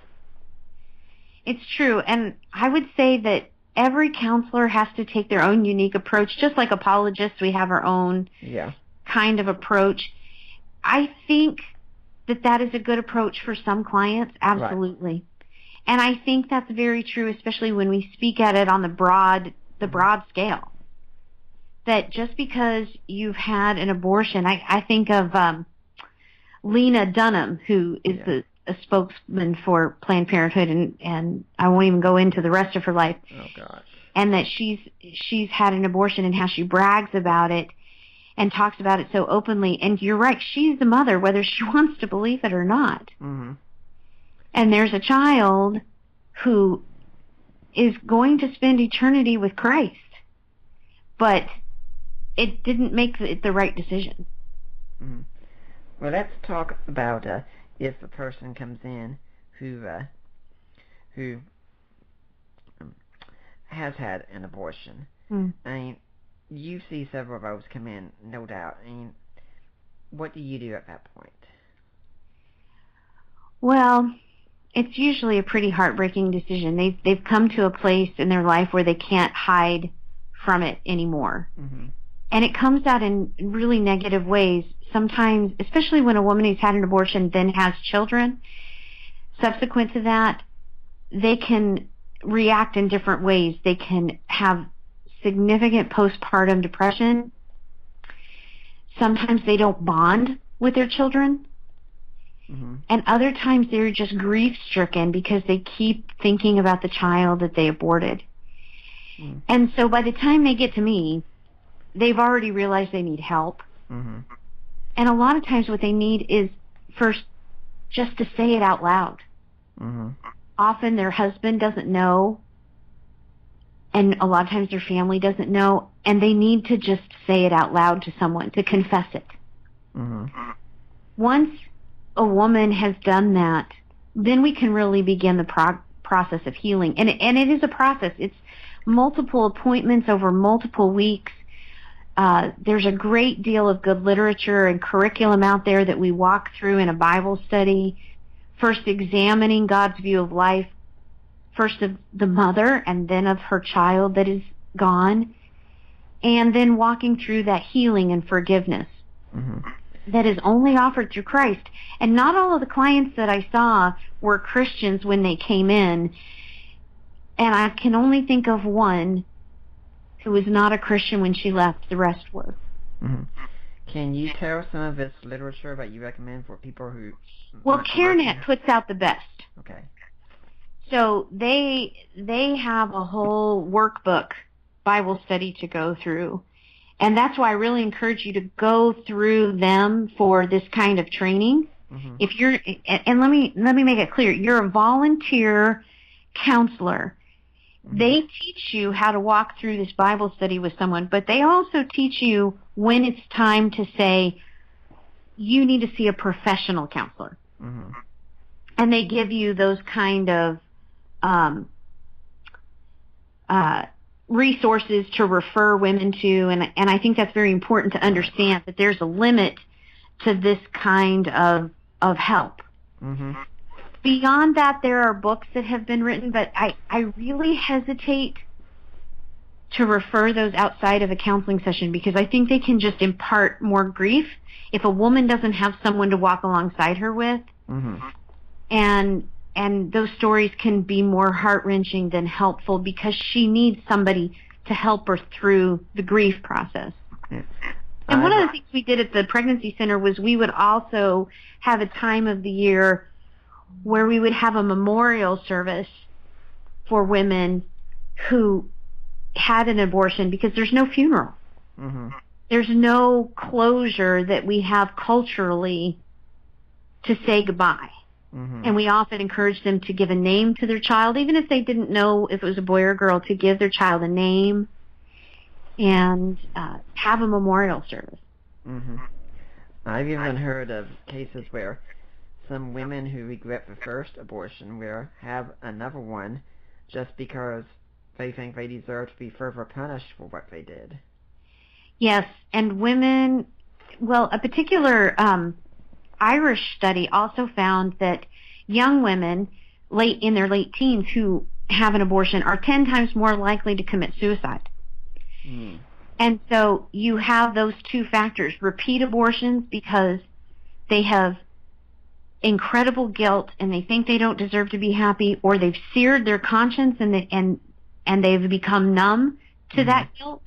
It's true, and I would say that every counselor has to take their own unique approach. Just like apologists, we have our own kind of approach. I think that is a good approach for some clients, absolutely. Right. And I think that's very true, especially when we speak at it on the broad scale. That just because you've had an abortion, I think of Lena Dunham, who is a spokesman for Planned Parenthood, and I won't even go into the rest of her life. Oh gosh. And that she's had an abortion, and how she brags about it and talks about it so openly. And you're right, she's the mother, whether she wants to believe it or not. And there's a child who is going to spend eternity with Christ, but it didn't make the right decision. Well, let's talk about if a person comes in who has had an abortion. I mean, you see several of those come in, no doubt. I mean, what do you do at that point? Well, it's usually a pretty heartbreaking decision. They've come to a place in their life where they can't hide from it anymore. And it comes out in really negative ways. Sometimes, especially when a woman who's had an abortion then has children, subsequent to that, they can react in different ways. They can have significant postpartum depression. Sometimes they don't bond with their children. And other times they're just grief-stricken because they keep thinking about the child that they aborted. And so by the time they get to me, they've already realized they need help. And a lot of times what they need is first just to say it out loud. Often their husband doesn't know, and a lot of times their family doesn't know, and they need to just say it out loud to someone, to confess it. Once a woman has done that, then we can really begin the process of healing. And it is a process. It's multiple appointments over multiple weeks. There's a great deal of good literature and curriculum out there that we walk through in a Bible study, first examining God's view of life, first of the mother and then of her child that is gone, and then walking through that healing and forgiveness that is only offered through Christ. And not all of the clients that I saw were Christians when they came in, and I can only think of one who was not a Christian when she left. The rest were. Can you tell some of this literature that you recommend for people who... Well, CareNet puts out the best. Okay. So they have a whole workbook Bible study to go through. And that's why I really encourage you to go through them for this kind of training. If you're, and let me make it clear, you're a volunteer counselor. They teach you how to walk through this Bible study with someone, but they also teach you when it's time to say, you need to see a professional counselor. And they give you those kind of resources to refer women to, and I think that's very important to understand that there's a limit to this kind of help. Mm-hmm. Beyond that, there are books that have been written, but I really hesitate to refer those outside of a counseling session because I think they can just impart more grief if a woman doesn't have someone to walk alongside her with. Mm-hmm. And those stories can be more heart-wrenching than helpful because she needs somebody to help her through the grief process. Yeah. And one of the things we did at the pregnancy center was we would also have a time of the year where we would have a memorial service for women who had an abortion because there's no funeral. Mm-hmm. There's no closure that we have culturally to say goodbye. Mm-hmm. And we often encourage them to give a name to their child, even if they didn't know if it was a boy or a girl, to give their child a name and have a memorial service. Mm-hmm. I've even heard of cases where some women who regret the first abortion will have another one just because they think they deserve to be further punished for what they did. Yes, and women, well, a particular Irish study also found that young women in their late teens who have an abortion are 10 times more likely to commit suicide. Mm. And so you have those two factors, repeat abortions because they have incredible guilt and they think they don't deserve to be happy, or they've seared their conscience and they've become numb to that guilt.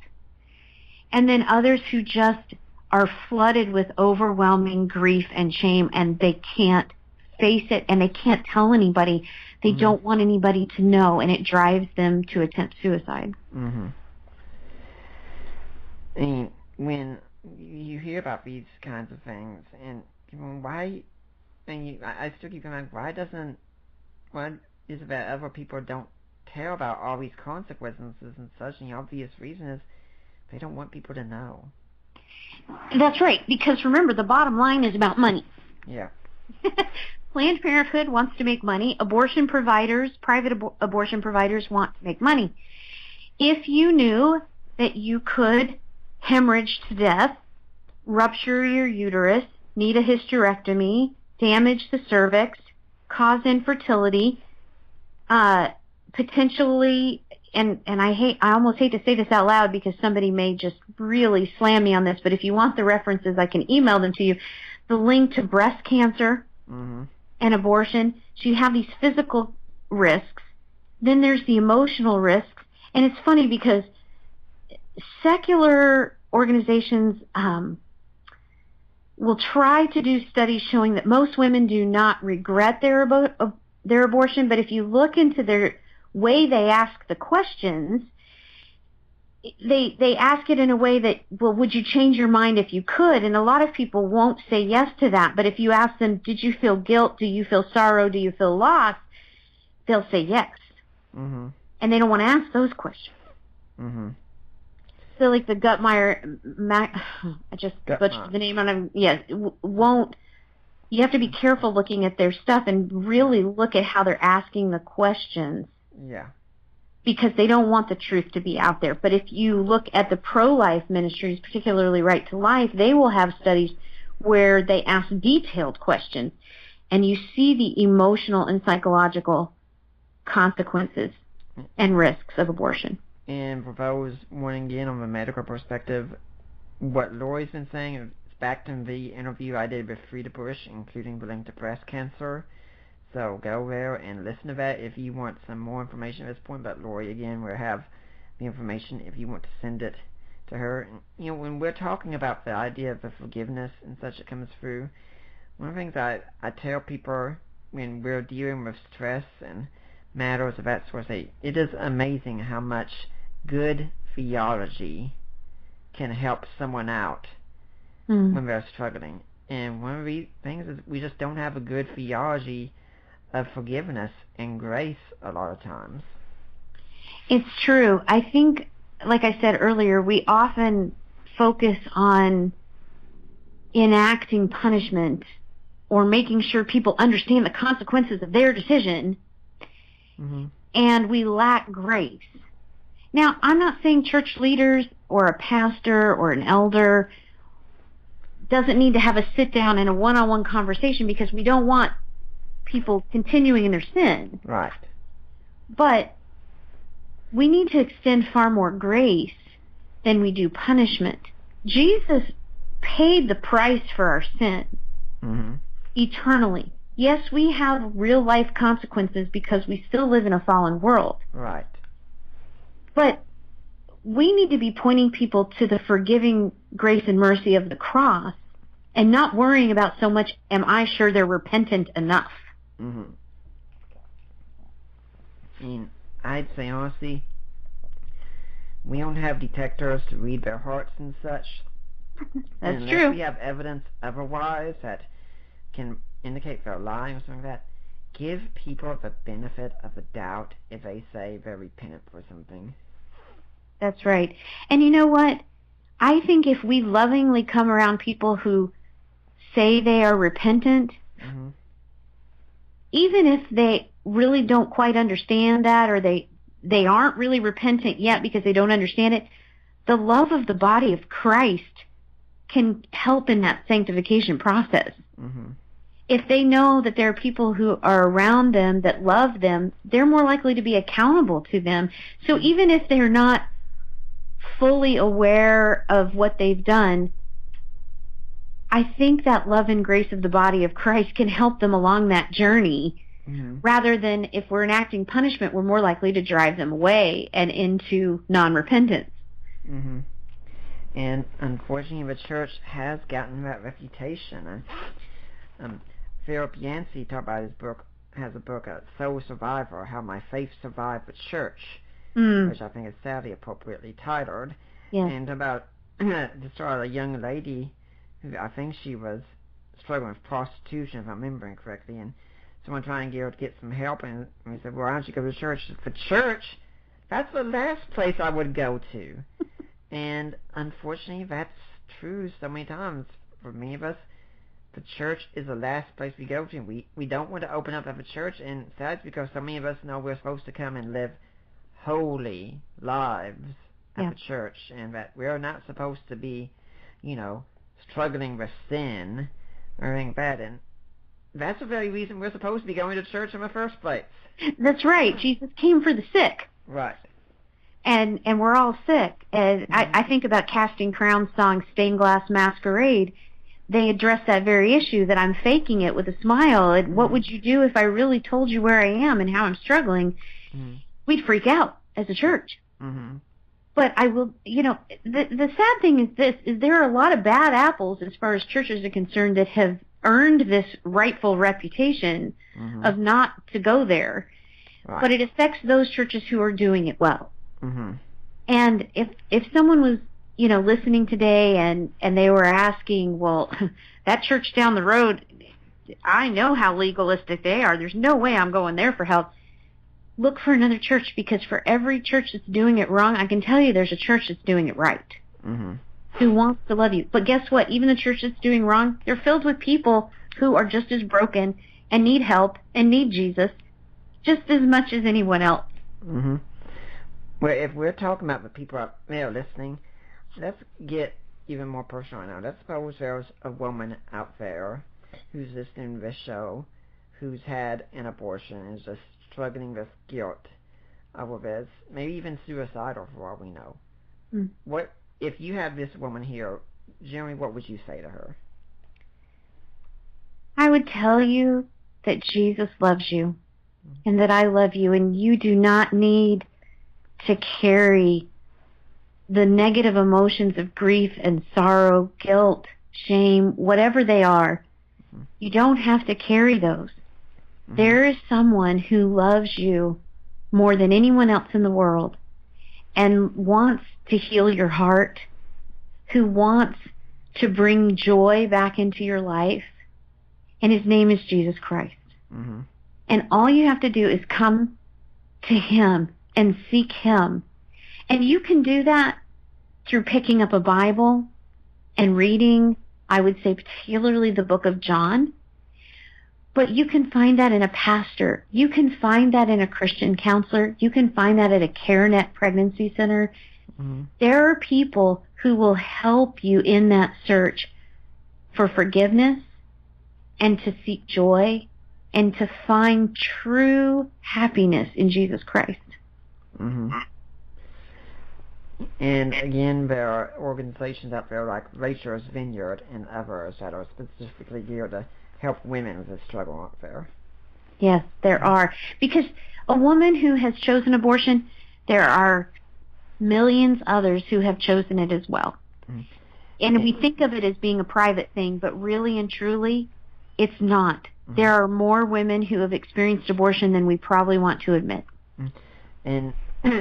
And then others who just are flooded with overwhelming grief and shame, and they can't face it, and they can't tell anybody. They don't want anybody to know, and it drives them to attempt suicide. Mm-hmm. I mean, when you hear about these kinds of things, and why, and I still keep going, why is it that other people don't tell about all these consequences and such? And the obvious reason is they don't want people to know. That's right, because remember, the bottom line is about money. Yeah. Planned Parenthood wants to make money. Abortion providers, private abortion providers want to make money. If you knew that you could hemorrhage to death, rupture your uterus, need a hysterectomy, damage the cervix, cause infertility, potentially, and I almost hate to say this out loud because somebody may just really slam me on this, but if you want the references, I can email them to you. The link to breast cancer and abortion. So you have these physical risks. Then there's the emotional risks. And it's funny because secular organizations will try to do studies showing that most women do not regret their abortion, but if you look into their way they ask the questions, they ask it in a way that, well, would you change your mind if you could? And a lot of people won't say yes to that. But if you ask them, did you feel guilt? Do you feel sorrow? Do you feel loss? They'll say yes. Mm-hmm. And they don't want to ask those questions. Mm-hmm. So like the Guttmeyer, I just butchered the name on him. Yes, won't. You have to be careful looking at their stuff and really look at how they're asking the questions. Yeah. Because they don't want the truth to be out there. But if you look at the pro-life ministries, particularly Right to Life, they will have studies where they ask detailed questions, and you see the emotional and psychological consequences and risks of abortion. And for those wanting in on the medical perspective, what Lori's been saying is back to the interview I did with Frida Bush, including the link to breast cancer. So go there and listen to that if you want some more information at this point. But Lori, again, will have the information if you want to send it to her. And, when we're talking about the idea of the forgiveness and such that comes through, one of the things I tell people when we're dealing with stress and matters of that sort, it is amazing how much good theology can help someone out when they're struggling. And one of the things is we just don't have a good theology of forgiveness and grace a lot of times. It's true. I think, like I said earlier, we often focus on enacting punishment or making sure people understand the consequences of their decision, and we lack grace. Now, I'm not saying church leaders or a pastor or an elder doesn't need to have a sit-down and a one-on-one conversation, because we don't want people continuing in their sin. Right. But we need to extend far more grace than we do punishment. Jesus paid the price for our sin eternally. Yes, we have real-life consequences because we still live in a fallen world. Right. But we need to be pointing people to the forgiving grace and mercy of the cross and not worrying about so much, am I sure they're repentant enough? And I'd say, honestly, we don't have detectors to read their hearts and such. That's unless true. we have evidence otherwise that can indicate they're lying or something like that, give people the benefit of the doubt if they say they're repentant for something. That's right. And you know what? I think if we lovingly come around people who say they are repentant, even if they really don't quite understand that, or they aren't really repentant yet because they don't understand it, the love of the body of Christ can help in that sanctification process. If they know that there are people who are around them that love them, they're more likely to be accountable to them. So even if they're not fully aware of what they've done, I think that love and grace of the body of Christ can help them along that journey, rather than if we're enacting punishment, we're more likely to drive them away and into non-repentance. And unfortunately, the church has gotten that reputation. Philip Yancey talked about has a book, Soul Survivor, How My Faith Survived the Church, which I think is sadly appropriately titled, and about the story of a young lady who, I think she was struggling with prostitution, if I'm remembering correctly, and someone trying to get her to get some help, and we said, well, why don't you go to church? The church? That's the last place I would go to. And unfortunately, that's true so many times for many of us. The church is the last place we go to. We don't want to open up at the church, and that's because so many of us know we're supposed to come and live holy lives at the church, and that we're not supposed to be, struggling with sin or anything like that. And that's the very reason we're supposed to be going to church in the first place. That's right. Jesus came for the sick. Right. And we're all sick. And I think about Casting Crowns' song, Stained Glass Masquerade. They address that very issue, that I'm faking it with a smile. And what would you do if I really told you where I am and how I'm struggling? We'd freak out as a church. But I will, the sad thing is this, is there are a lot of bad apples as far as churches are concerned that have earned this rightful reputation of not to go there. Right. But it affects those churches who are doing it well. And if someone was, listening today and they were asking, well, that church down the road, I know how legalistic they are. There's no way I'm going there for help. Look for another church, because for every church that's doing it wrong, I can tell you there's a church that's doing it right, who wants to love you. But guess what? Even the church that's doing wrong, they're filled with people who are just as broken and need help and need Jesus just as much as anyone else. Well, if we're talking about the people out there listening, let's get even more personal now. Let's suppose there's a woman out there who's listening to this show, who's had an abortion and is just struggling with guilt over this, maybe even suicidal for all we know. What if you have this woman here, generally, what would you say to her? I would tell you that Jesus loves you and that I love you, and you do not need to carry the negative emotions of grief and sorrow, guilt, shame, whatever they are. You don't have to carry those. There is someone who loves you more than anyone else in the world and wants to heal your heart, who wants to bring joy back into your life, and his name is Jesus Christ. And all you have to do is come to him and seek him. And you can do that through picking up a Bible and reading, I would say particularly the book of John. But you can find that in a pastor. You can find that in a Christian counselor. You can find that at a CareNet pregnancy center. Mm-hmm. There are people who will help you in that search for forgiveness and to seek joy and to find true happiness in Jesus Christ. Mm-hmm. And again, there are organizations out there like Rachel's Vineyard and others that are specifically geared to help women with this struggle out there. Yes, there are. Because a woman who has chosen abortion, there are millions others who have chosen it as well. Mm-hmm. And we think of it as being a private thing, but really and truly, it's not. Mm-hmm. There are more women who have experienced abortion than we probably want to admit. Mm-hmm. And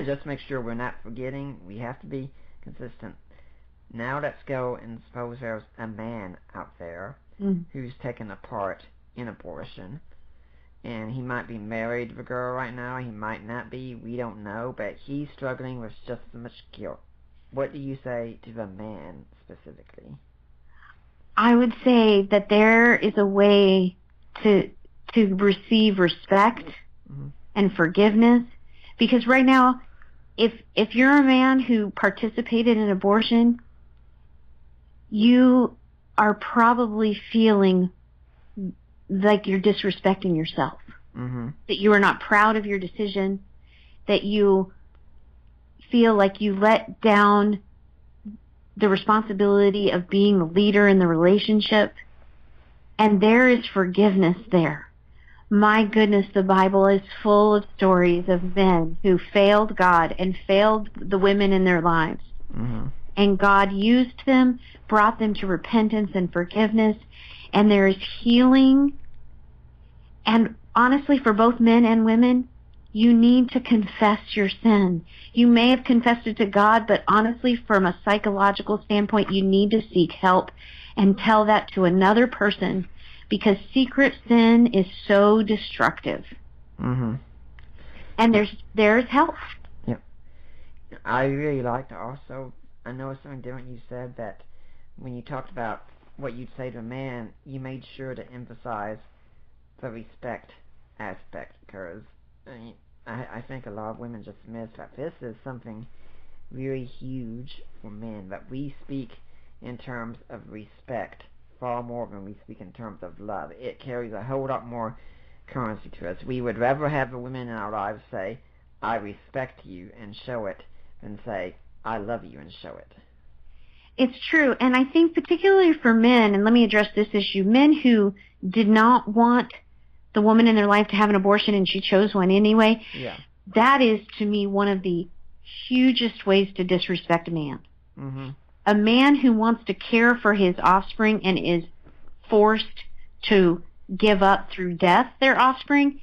just to make sure we're not forgetting, we have to be consistent. Now let's go and suppose there's a man out there who's taken a part in abortion. And he might be married to the girl right now, he might not be, we don't know, but he's struggling with just as much guilt. What do you say to the man specifically? I would say that there is a way to receive respect and forgiveness, because right now, if you're a man who participated in abortion, you are probably feeling like you're disrespecting yourself, that you are not proud of your decision, that you feel like you let down the responsibility of being the leader in the relationship, and there is forgiveness there. My goodness, the Bible is full of stories of men who failed God and failed the women in their lives. And God used them, brought them to repentance and forgiveness, and there is healing. And honestly, for both men and women, you need to confess your sin. You may have confessed it to God, but honestly, from a psychological standpoint, you need to seek help and tell that to another person, because secret sin is so destructive. And there's help. Yeah. I really like to also, I know something different you said, that when you talked about what you'd say to a man, you made sure to emphasize the respect aspect, because I think a lot of women just miss that this is something really huge for men, that we speak in terms of respect far more than we speak in terms of love. It carries a whole lot more currency to us. We would rather have the women in our lives say, I respect you, and show it, than say, I love you, and show it. It's true, and I think particularly for men, and let me address this issue, men who did not want the woman in their life to have an abortion and she chose one anyway, that is, to me, one of the hugest ways to disrespect a man. A man who wants to care for his offspring and is forced to give up through death their offspring,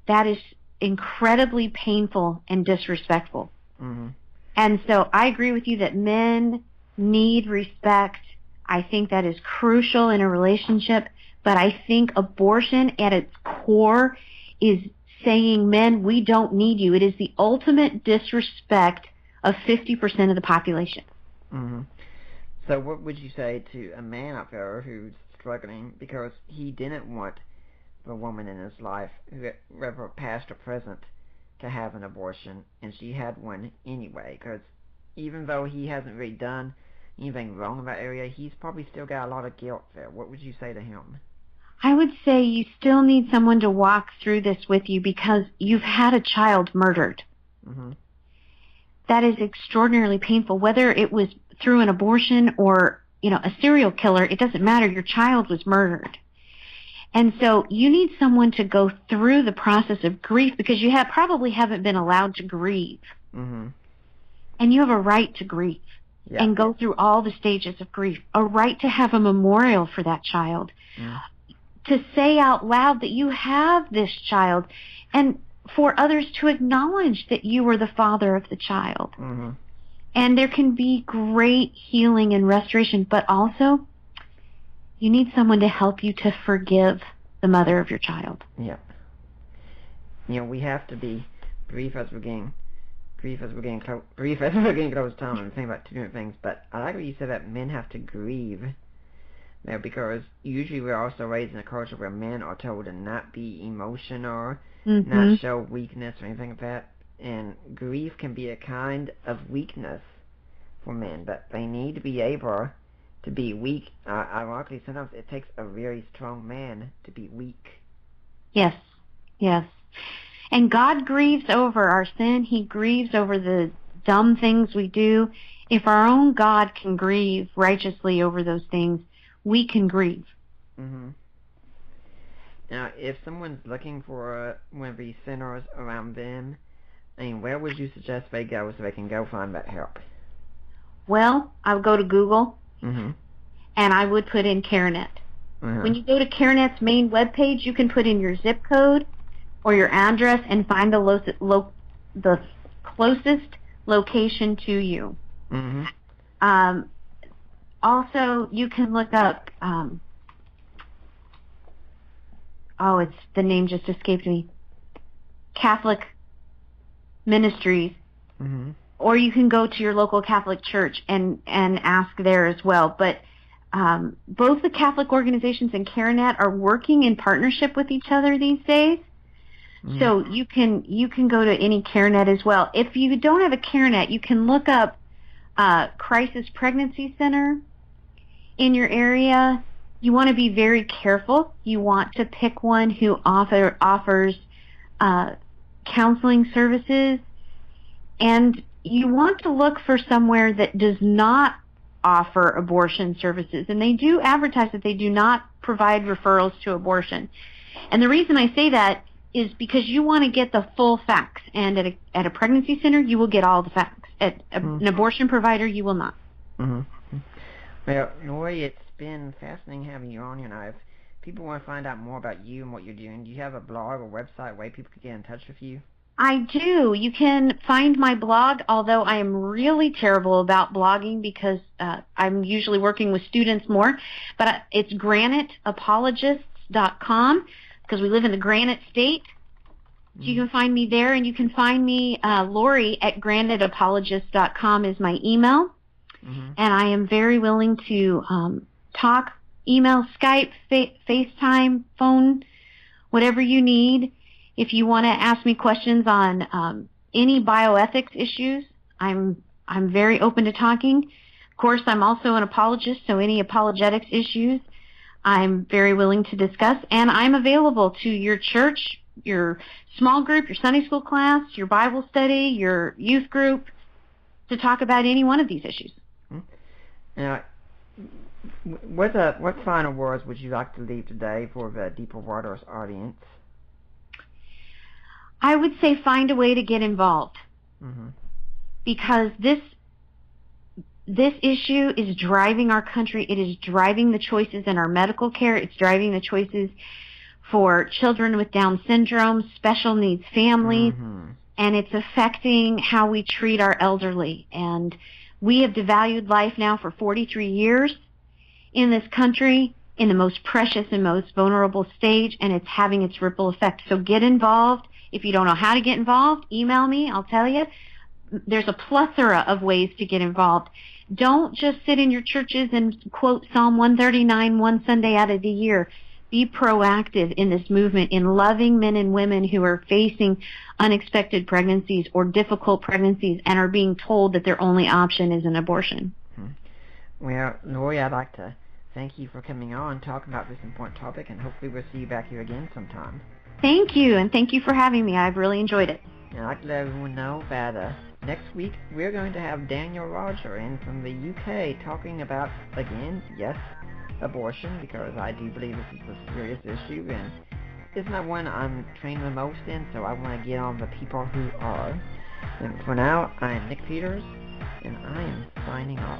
that is incredibly painful and disrespectful. And so I agree with you that men need respect. I think that is crucial in a relationship, but I think abortion at its core is saying, men, we don't need you. It is the ultimate disrespect of 50% of the population. So what would you say to a man out there who's struggling because he didn't want the woman in his life, whether past or present, to have an abortion, and she had one anyway? Because even though he hasn't really done anything wrong in that area, he's probably still got a lot of guilt there. What would you say to him? I would say you still need someone to walk through this with you, because you've had a child murdered. That is extraordinarily painful. Whether it was through an abortion or, a serial killer, it doesn't matter. Your child was murdered. And so you need someone to go through the process of grief, because you probably haven't been allowed to grieve. And you have a right to grieve and go through all the stages of grief, a right to have a memorial for that child, to say out loud that you have this child, and for others to acknowledge that you were the father of the child. And there can be great healing and restoration, but also you need someone to help you to forgive the mother of your child. We have to be brief as we're getting close to time and think about two different things. But I like what you said, that men have to grieve Now, because usually we're also raised in a culture where men are told to not be emotional, not show weakness or anything like that. And grief can be a kind of weakness for men, but they need to be able to be weak. Ironically, sometimes it takes a very strong man to be weak. Yes, yes. And God grieves over our sin. He grieves over the dumb things we do. If our own God can grieve righteously over those things, we can grieve. Mm-hmm. Now, if someone's looking for one of these centers around them, I mean, where would you suggest they go so they can go find that help? Well, I would go to Google, Mm-hmm. and I would put in CareNet. Uh-huh. When you go to CareNet's main webpage, you can put in your zip code or your address and find the closest location to you. Mm-hmm. Also, you can look up, the name just escaped me, Catholic Ministries, Mm-hmm. or you can go to your local Catholic church and ask there as well. But both the Catholic organizations and CareNet are working in partnership with each other these days. Mm-hmm. So you can go to any CareNet as well. If you don't have a CareNet, you can look up Crisis Pregnancy Center in your area. You want to be very careful. You want to pick one who offers counseling services, and you want to look for somewhere that does not offer abortion services. And they do advertise that they do not provide referrals to abortion. And the reason I say that is because you want to get the full facts. And at a pregnancy center, you will get all the facts. At an abortion provider, you will not. Mm-hmm. Well, Lori, it's been fascinating having you on here. Now, if people want to find out more about you and what you're doing, do you have a blog or website where people can get in touch with you? I do. You can find my blog, although I am really terrible about blogging because I'm usually working with students more. But it's graniteapologists.com because we live in the Granite State. So you can find me there, and you can find me, Lori, at graniteapologists.com is my email. Mm-hmm. And I am very willing to talk, email, Skype, FaceTime, phone, whatever you need. If you want to ask me questions on any bioethics issues, I'm very open to talking. Of course, I'm also an apologist, so any apologetics issues, I'm very willing to discuss. And I'm available to your church, your small group, your Sunday school class, your Bible study, your youth group, to talk about any one of these issues. Now, what final words would you like to leave today for the Deeper Waters audience? I would say find a way to get involved. Mm-hmm. Because this issue is driving our country. It is driving the choices in our medical care. It's driving the choices for children with Down syndrome, special needs families, mm-hmm. and it's affecting how we treat our elderly. And we have devalued life now for 43 years in this country, in the most precious and most vulnerable stage, and it's having its ripple effect. So get involved. If you don't know how to get involved, email me. I'll tell you. There's a plethora of ways to get involved. Don't just sit in your churches and quote Psalm 139 one Sunday out of the year. Be proactive in this movement, in loving men and women who are facing unexpected pregnancies or difficult pregnancies and are being told that their only option is an abortion. Well, Lori, I'd like to thank you for coming on and talking about this important topic, and hopefully we'll see you back here again sometime. Thank you, and thank you for having me. I've really enjoyed it. And I'd like to let everyone know that next week we're going to have Daniel Roger in from the UK talking about, again, yes, abortion, because I do believe this is a serious issue, and it's not one I'm trained the most in, so I want to get on the people who are. And for now, I am Nick Peters, and I am signing off.